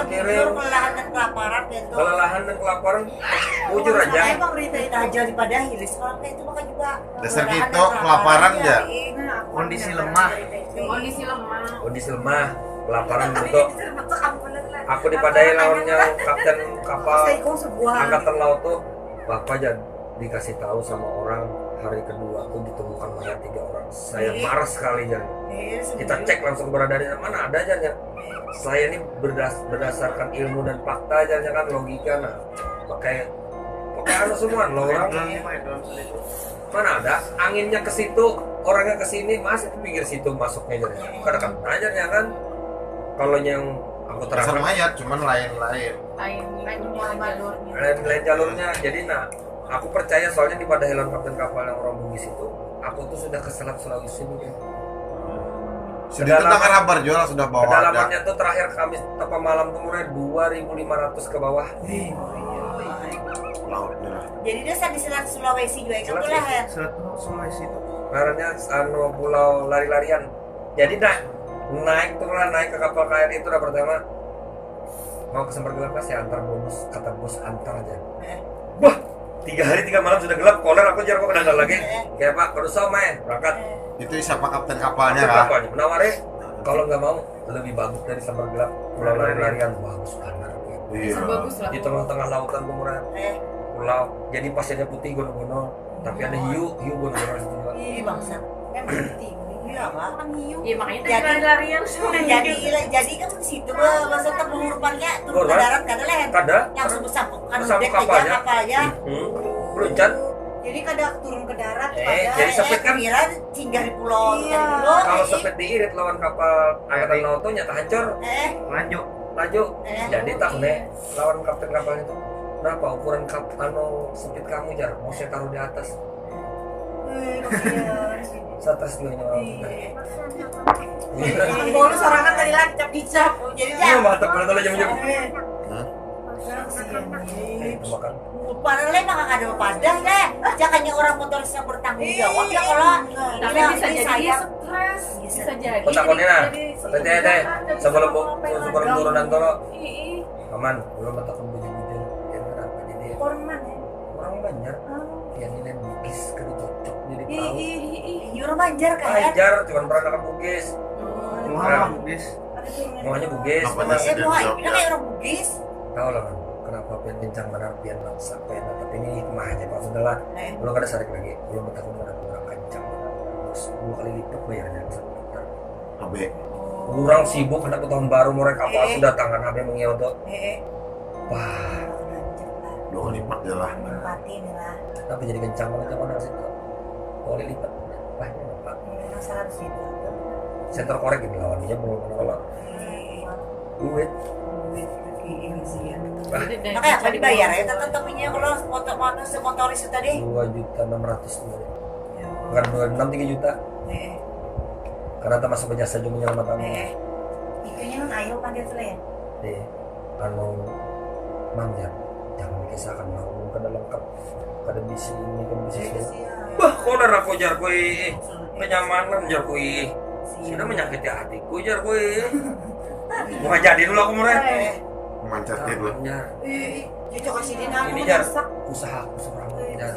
kirim kelelahan dan kelaparan gitu. Kelelahan dan kelaparan bujur aja. Emang berita aja di pada hilis kalau itu maka juga Dasar gitu kelaparan ya. Kondisi lemah. Kondisi lemah. Kelaparan bentuk. Aku dipadai lawannya kapten kapal angkatan laut tuh bapak aja dikasih tahu sama orang hari kedua tuh ditemukan mayat 3 orang. Saya marah sekali jan. Kita cek langsung berada di mana ada jan ya. Saya ini berdasarkan ilmu dan fakta aja kan logika nah pakai semua lo orang mana ada anginnya ke situ orangnya ke sini masih di pinggir situ masuknya jan. Kadang aja ya kan kalau yang aku Dasar terangkan mayat cuman lain. lain jalurnya jadi aku percaya soalnya di pada helm kapten kapal yang orang Bugis itu aku tuh sudah ke Selat Sulawesi nih Sudah tentang kabar jual sudah bawa. kedalamannya tuh terakhir Kamis tepat malam tuh mulai 2.500 ke bawah Lautnya lah. Jadi dia di Selat Sulawesi juga itu lah ya. Selat Sulawesi itu. karena pulau lari-larian jadi naik ke kapal KRI itu udah pertama mau ke Semper Gelap kasih antar bonus kata bos antar aja wah 3 hari 3 malam sudah gelap koler aku jar kok kena lagi kayak pak berusaha main berangkat Itu siapa kapten kapalnya Kapten kah? kapalnya menawarin kalau nggak mau lebih bagus dari Semper Gelap pulau lari-larian bagus banget Iya. Bagus lah. di tengah-tengah lautan pemuran pulau jadi pasirnya putih gono-gono tapi ada hiu gono-gono di situ. Ih bangsa. Emang tinggi apa? Iya makanya Jadi- tadi lari-larian. Jadi kan di situ masa pengurupannya turun ke darat kada lah ya. Kada Langsung bersambung kan Bersambung dek kapalnya. aja kapalnya. Peluncat Jadi kada turun ke darat jadi sepet kan? kira singgah di pulau tadi dulu. kalau sepet diirit lawan kapal angkatan laut tuh nyata hancur laju jadi tak nih lawan kapten kapal itu berapa ukuran sepit kamu jar mau saya taruh di atas seatas dua nyawa Bonus orang kan tadi lancap dicap. Jadi iya mantap bener tuh jam-jam makan padahal lah maka ada padah lah. Jangannya orang motoris yang bertanggung jawab ya kalau Tapi bisa jadi dia stres. Bisa jadi. petakonnya teh sebelum Sebelum turunan tolo Ih. aman belum petakon bujur-bujur ya kenapa jadi korban ya. orang Banjar. Yang ini Bugis kan cocok jadi tahu. Iya orang Banjar kan? Banjar cuman pernah ke Bugis. Muhammad Bugis. Namanya Bugis. Apa Memang sih? Wah, ini kayak orang Bugis. tahu lah kan. Kenapa pengen kencang benar pian maksa pengen tapi ini hikmahnya Pak Saudara. Belum ada sarik lagi. Belum bertahun benar kencang. Terus 2 kali lipat bayarnya satu liter. HB. Kurang sibuk ada tahun baru mereka apa sudah tangan HB mengiyoto. Wah, 2 kali lipat ya lah. Nempatin lah. tapi jadi kencang banget apa nasi itu. 2 kali lipat. Wah, ini apa? Masalah di situ. Center korek gitu lawannya belum menolak. Duit. Makanya apa dibayar ya tetap-tetapnya kalau motor semotoris itu tadi? 2.600.000 tuh. Bukan 26 3 juta. Karena termasuk jasa juga menyelamatkan. Itunya kan ayo kan dia tuh ya. Anu manja jangan dikisahkan mau kada lengkap kada bisi ini kada bisi sini. Wah, koler aku jar kui kenyamanan jar kui. Sudah menyakiti hatiku jar kui. Mau jadi dulu aku murah. Mancar dulu. Itu kasih dia Ini jar usaha aku seorang jar.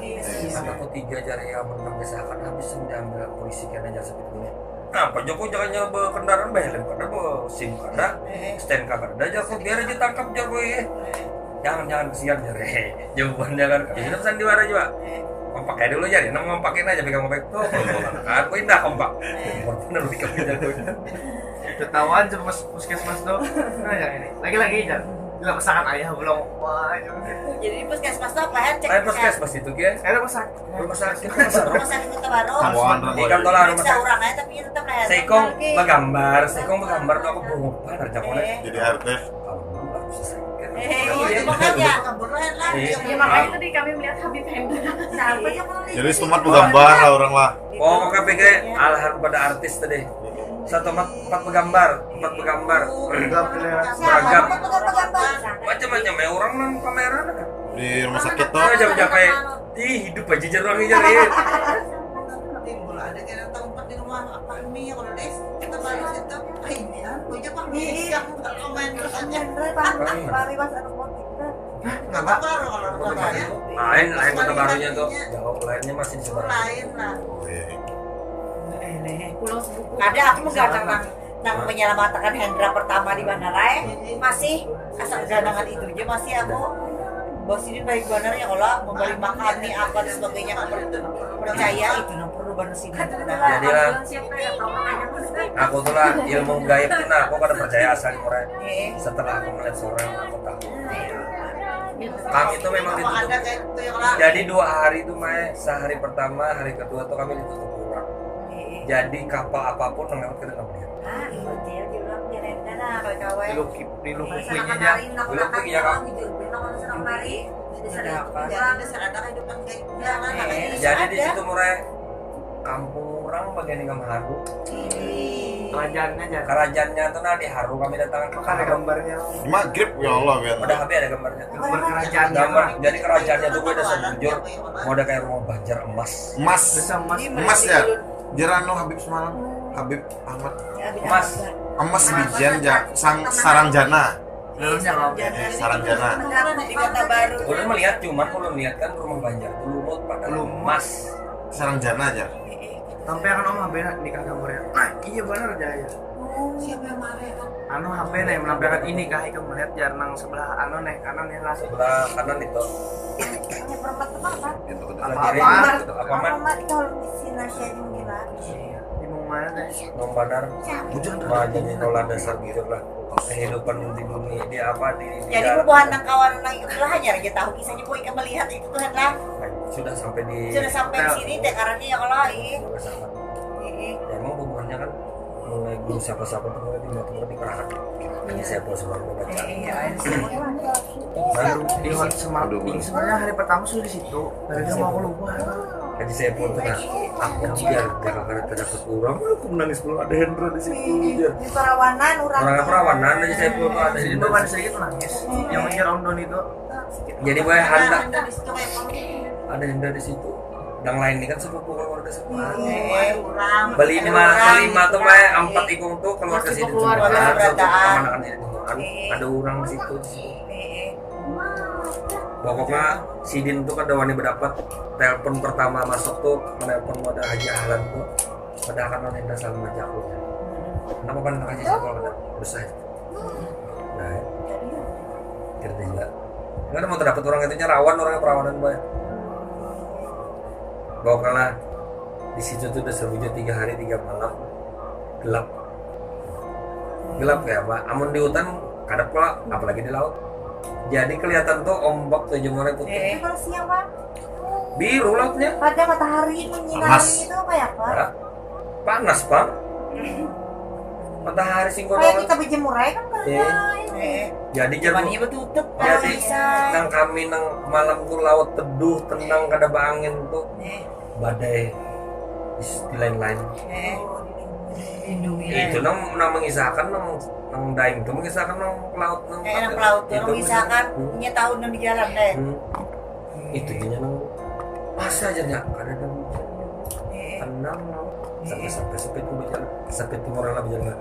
Aku 3 jar yang mengesahkan habis diambil polisi kan aja seperti ini. Apa Joko jangan nyoba kendaraan helm kada bawa SIM kada, stand kada jar kok biar aja tangkap jar kui. Jangan kesian jar. Jawabannya kan ini sandiwara juga. Kompak aja dulu jar, nama ngompakin aja pegang ngopek tuh. Aku indah kompak. Bener dikasih jar kui. Ketahuan sama puskesmas tuh. Nah, yang ini. Lagi-lagi Jan. Gila pesangan ayah belum. Wah, jadi puskesmas itu apa ya? Cek Puskesmas itu kian. ada pesan. Rumah sakit. rumah sakit Kota Baru. Kamuan Di kantor lah rumah Periksa sakit. orang aja tapi tetap lah. Seikong begambar tuh aku bengok pada jakone. Jadi artis. Iya makanya kebetulan lah. Ya makanya tadi kami melihat Habib Hendra. Siapa aja kalau Jadi semat menggambar lah orang lah. Oh, KPG alahan pada artis tadi. Satu empat begambar. Beragam. Macam-macam ya orang nang kamera kan. Di rumah sakit tuh. Jam-jam di hidup aja jarang jarin. timbul ada kayak tempat di rumah apa ini kalau des kita baru situ ini aku aja pak yang komen terusnya Bari pas ada motif nggak baru kalau kotanya Lain kota barunya tuh. Jawab lainnya masih di seberang. lain lah Pulau Sebuku. ada aku menggadang nang menyelamatkan Hendra pertama di bandara masih asal gandangan itu aja masih aku bos ini baik benar ya kalau memberi makan nih apa dan sebagainya percaya itu nang perlu benar sih Jadilah aku tuh lah ilmu gaib itu nah aku kada percaya asal orang. Setelah aku melihat seorang aku tahu. Kami itu memang ada ditutup. kayak itu ya kalau Jadi 2 hari itu Mae, sehari pertama, hari kedua tuh kami ditutup kurang. Jadi kapal apapun lewat kita nggak melihat. iya juga nyerenda nah kawan Dilukupinnya aja. Dilukupin ya, Kak. Jadi di situ mulai kampung orang bagian yang haru. Kerajaannya aja. Kerajaannya tuh nah di haru kami datangkan ke Ada gambarnya. Di Maghrib ya Allah kan. Udah HP ada gambarnya. Gambar kerajaan. Gambar. Jadi kerajaannya tuh gue udah sebujur. Mau ada kayak rumah Banjar emas. Emas. Bisa mas. Emas ya. Jerano Habib semalam. Habib Ahmad. Emas. Emas bijian Sarangjana. Dalamnya kalau Sarangjana. di Kota Baru Udah melihat cuman kalau melihat kan rumah Banjar tuh lumut pada emas. Sarangjana aja. sampai kan om HP nikah gambarnya. Iya benar aja ya. siapa yang marah itu Anu HP nih menampilkan ini kah kamu melihat jarang sebelah anu nih kanan nih lah. Sebelah kanan itu. hanya perempat apa Gitu betul. Sebelah kiri itu apa man? itu kalau di sini saya gila Di mau mana deh? Nom Bandar. Banyak nih kalau dasar gitu lah. Kehidupan di bumi di apa di jadi bubuhan nang kawan nang itu lah hanya aja tahu kisahnya boy ikan melihat itu tuh lah sudah sampai di sudah sampai di sini teh karena dia kalau Ya, emang hubungannya kan mulai guru siapa-siapa tuh mulai di kerahkan. Ini saya pun sebelum baca. Baru Di Semarang. Ini sebenarnya hari pertama sudah di situ. Dari dia mau keluar. jadi saya pun tuh aku biar gara-gara tidak kekurang aku menangis belum ada Hendra di situ biar di perawanan orang perawanan jadi saya pun tuh ada di Itu kan sedikit nangis. Yang mengejar Om Don itu. jadi gue handa di situ kayak kamu ada Hendra di situ yang lain ini kan sepupu keluarga sepupu orang beli lima tuh mah 4 ikung tuh keluar ke situ Keluarga. satu kemana-mana ada orang di situ Pokoknya Sidin tuh kan wani berdapat telepon pertama masuk tuh menelpon modal Haji Ahlan tuh padahal kan non Hendra salam aja aku. Kenapa kan Haji sekolah kan besar. Nah, kerja juga. Nggak mau terdapat orang itu rawan orangnya perawanan banyak. Pokoknya di situ tuh udah serbujur 3 hari 3 malam gelap kayak apa? Amun di hutan kadang pula apalagi di laut. Jadi kelihatan tuh ombak tuh jemurnya putih. Kalau siang Pak, Biru lautnya. pada matahari menyinari Panas. itu kayak apa? Ya, panas Bang. Matahari Kayak singgorongan. kita berjemur aja kan kerja ini. Jadi jadi Maninya betutup jadi bisa. nang kami nang malam tuh laut teduh tenang kada angin tuh badai di lain-lain. Itu nang mengisahkan nang daing tuh mengisahkan nang laut nang Nang pelaut tuh itu mengisahkan punya tahun yang di jalan deh. Itu nya nang pas aja nya kada ada tenang sampai sepet tuh berjalan sepet tuh orang lah berjalan.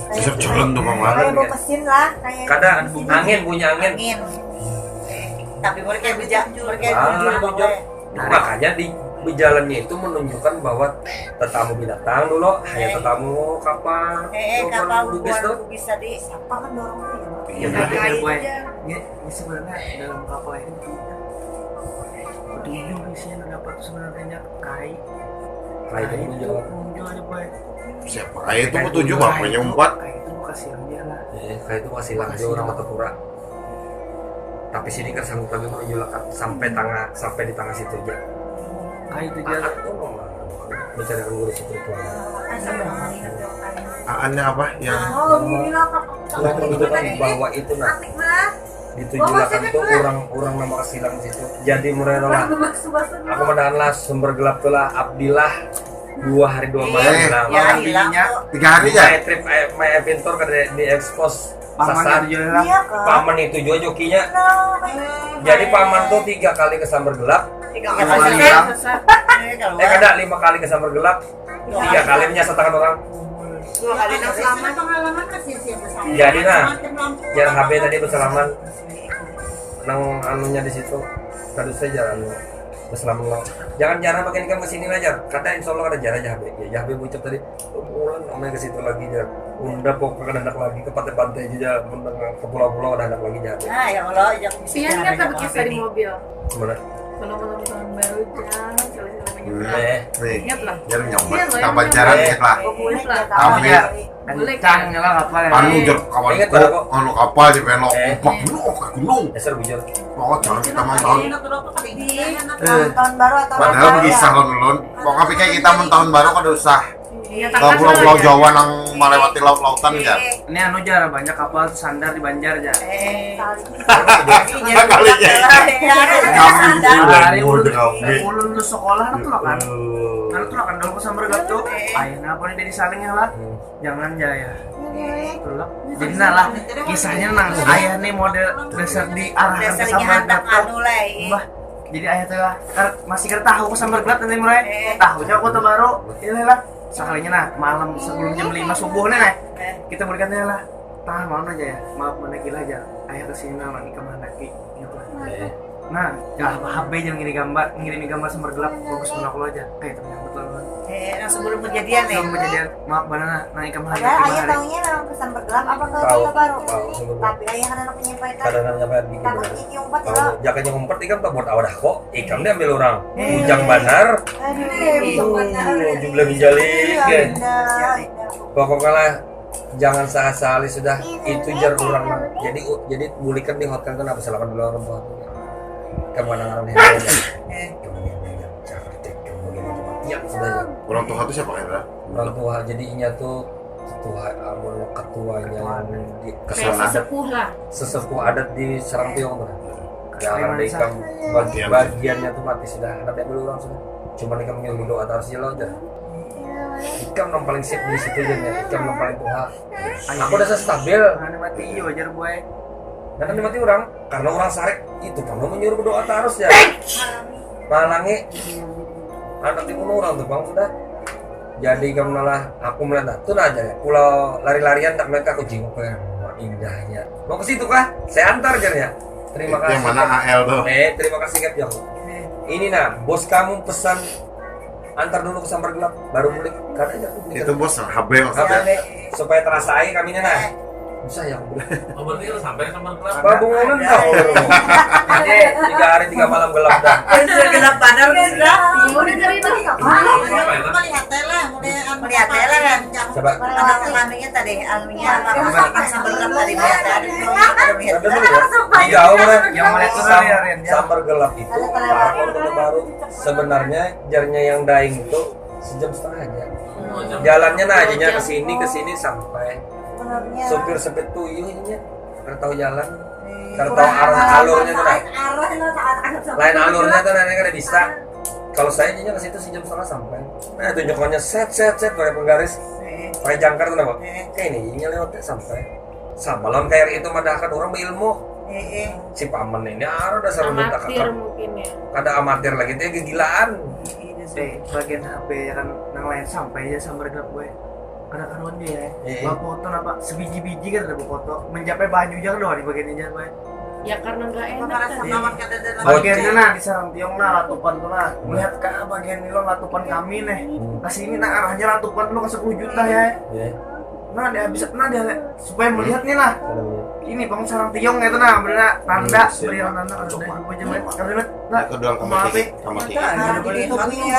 Besok jalan tuh Bang. Kayak bawa mesin lah, kayak Kada angin punya angin. Tapi boleh kayak bujur Bujur. Makanya di berjalannya itu menunjukkan bahwa tetamu binatang dulu hanya tetamu kapal kapal bugis tuh. Bugis tadi siapa kan dorong tuh Iya, ya. benar boy. Ini sebenarnya dalam kapal ini petunjuk isinya dapat sebenarnya kai. Kayak itu bujur. Muncul aja boy. Siapa? Kayak itu petunjuk apa? Punya umpat. Kai itu kasih aja lah. Kayak itu masih lah dia orang Matapura. Tapi sini kan sanggup kami menunjuk sampai di tengah situ aja. Kai itu jalan. Bicara dengan guru situ itu. Aannya apa? Yang Menunjukkan bahwa itu nah ditujulakan tuh orang nama kasilang situ. Jadi mereka lah. Aku mendahanlah sumber gelap tuh lah Abdillah 2 hari 2 malam. Nah, Ya malam hilang Ininya. tuh. 3 hari ya? My trip my adventure kan di expose Paman sasar. itu jalan lah. Iya kan. Paman itu juga jokinya. Jadi paman tuh 3 kali ke sambar gelap. 3 kali kali hilang. Kada 5 kali ke sambar gelap. 3 kali menyesatkan orang. 2 kali nang selamat pengalaman kan sia-sia bersama. Jadi nah, jalan HB tadi bersalaman nang anunya di situ. Tadi saya jalan bersalaman lo. Jangan makin ikan ke sini aja. Kata insya Allah ada jalan HB. Ya HB bucap tadi. Bulan namanya ke situ lagi ya. Unda pokoknya ada hendak lagi ke pantai-pantai aja. Ke pulau-pulau ada hendak lagi HB. Nah, ya Allah, ya bisa. Pian kan tak berkisah di mobil. Gimana? Kalau tahun baru jangan Nih, Ingat lah. jangan nyoba. Iya, loh, Kapan yang jalan nyoba. ya lah. Boleh lah. Kami Kencang lah kapal ya. anu jar kawan Ingat kok pada kok. anu kapal di belok Eh. umpak dulu ke gunung. Dasar bujur. Pokoknya jangan kita main tahun. Tahun baru atau Padahal bisa kan lon. Pokoknya pikir kita men tahun baru kan usah Iya, ke pulau-pulau Jawa nang melewati laut-lautan ya. Ini anu jar banyak kapal sandar di Banjar jar. Kalinya. Kami Ulun kami. ulun lu sekolah lu tuh lah kan. Kan tuh lah kan dalam kesambar gak tuh. Ayeuna apa nih dari salingnya lah. Jangan jaya. Tuh lah. Jadi nah lah kisahnya nang ayah nih model dasar di arah kesambar gak tuh. Mbah. Jadi ayah tuh lah masih kira tahu kesambar gelap nanti mulai. Tahunya kota baru. Ini lah. Sekalinya nah malam sebelum jam 5 subuh nih nah. Kita berikan lah. Tahan malam aja ya. Maaf mana gila aja. Ayah kesini nama nih kemana ki. Gitu. Nah, ya HP jangan ngirimin gambar sumber gelap bagus benar lo aja. Ternyata betul banget. Nah, sebelum kejadian nih. Sebelum kejadian, maaf banana naik ke mana? Padahal ayah tahunya memang pesan bergelap apa ke kota baru. Tahu. Tapi ayah kan anak penyampaikan. Kadang-kadang nyampe bikin Takut benar. gigi umpat ya lo. Jakanya ngumpet ikan tak buat awadah kok. Ikan dia ambil orang. Ujang banar. Jumlah bijalik. Pokoknya lah jangan sekali sudah itu jar orang. Jadi bulikan di hotel kenapa silakan dulu orang tua. Kemana-mana hehehe. Ya sudah. Orang tua itu siapa Hendra? Orang tua jadinya tuh ketuanya yang di Kayak kesana sesepuh lah. sesepuh adat di Serangpiong tuh. Jangan ada ikam bagiannya tuh mati sudah. Ada dulu orang sudah. Cuma ikam yang doa atas jalan aja. Ikam yang paling sip di situ aja ya. Ikam yang paling tuha. Aku udah stabil. Mana mati iya wajar boy. Dan kan mati orang karena orang sarek itu kamu menyuruh berdoa terus ya. Malangi anak dibunuh orang tuh bang sudah. Jadi kamu malah aku melihat tuh aja ya. Pulau lari-larian tak mereka aku jenguk ya. Wah, indahnya. Mau ke situ kah? Saya antar aja ya. Terima Yang kasih. mana AL tuh? Terima kasih Cap Jong. Ini nah, bos kamu pesan antar dulu ke Sambar Gelap baru beli. Katanya Itu bos HB maksudnya. Apa? Supaya terasai kaminya nah. Bisa ya. Oh berarti lu sampai sama gelap. Babungan tahu. Ini 3 hari 3 malam gelap dah. Sudah gelap padahal sudah. Udah cerita Melihat tela, melihat tela kan. Coba. Anak alaminya tadi, alaminya makan sambal gelap tadi melihat tadi. Ada dulu ya. Di jauh kan. Yang mana itu Sam- ya, Ren? Sambar Gelap itu para Orde Baru sebenarnya jarnya yang daing itu sejam setengah aja. Jalannya nah aja ke sini sampai supir sepet tuyuh ini nggak tahu jalan, nggak tahu alurnya tuh nah. Lain alurnya tuh nanti kan bisa. Kalau saya aja ke situ sejam setengah sampai. Nah tunjukannya set pakai penggaris, pakai jangkar tuh napa? Kayak ini lewatnya sampai. Sama lawan kayak itu madakan orang berilmu. Si paman ini ada seru minta amatir kakak. mungkin ya. Kada amatir lagi itu kegilaan. Bagian HP ya kan nang lain sampai aja Sambar Gelap gue. Kadang-kadang dia ya. Iya. Bawa foto apa sebiji-biji kan ada bawa foto. Mencapai baju jangan doang di bagian ini jangan. Ya karena nggak enak tadi. Bagiannya nah di sarang tiong nah latupan tuh lah. Melihat ke bagian ini lo latupan kami nih. Kasih ini nah arahnya latupan lo ke 10 juta ya. Ya. Nah dia bisa nah dia supaya melihat nih lah. Ini bang sarang tiong itu nah bener tanda berian tanda ada gue jamin karena nah Itu doang sama maaf Kiki, sama Kiki.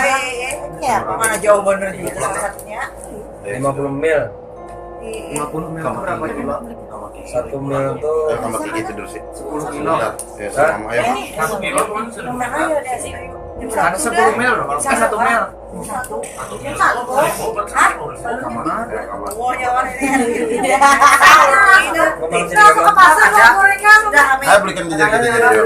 Ya, mana jauh bener juga satunya. 50 mil. 50 mil itu berapa kilo? 1 mil tuh Sama Kiki tidur sih. 10 kilo. Ya sama ayo. 1 kilo kan sudah. Ada 10 mil loh, kalau 1 mil. kemana sih? Sudah Ayo belikan jajar kita jadi.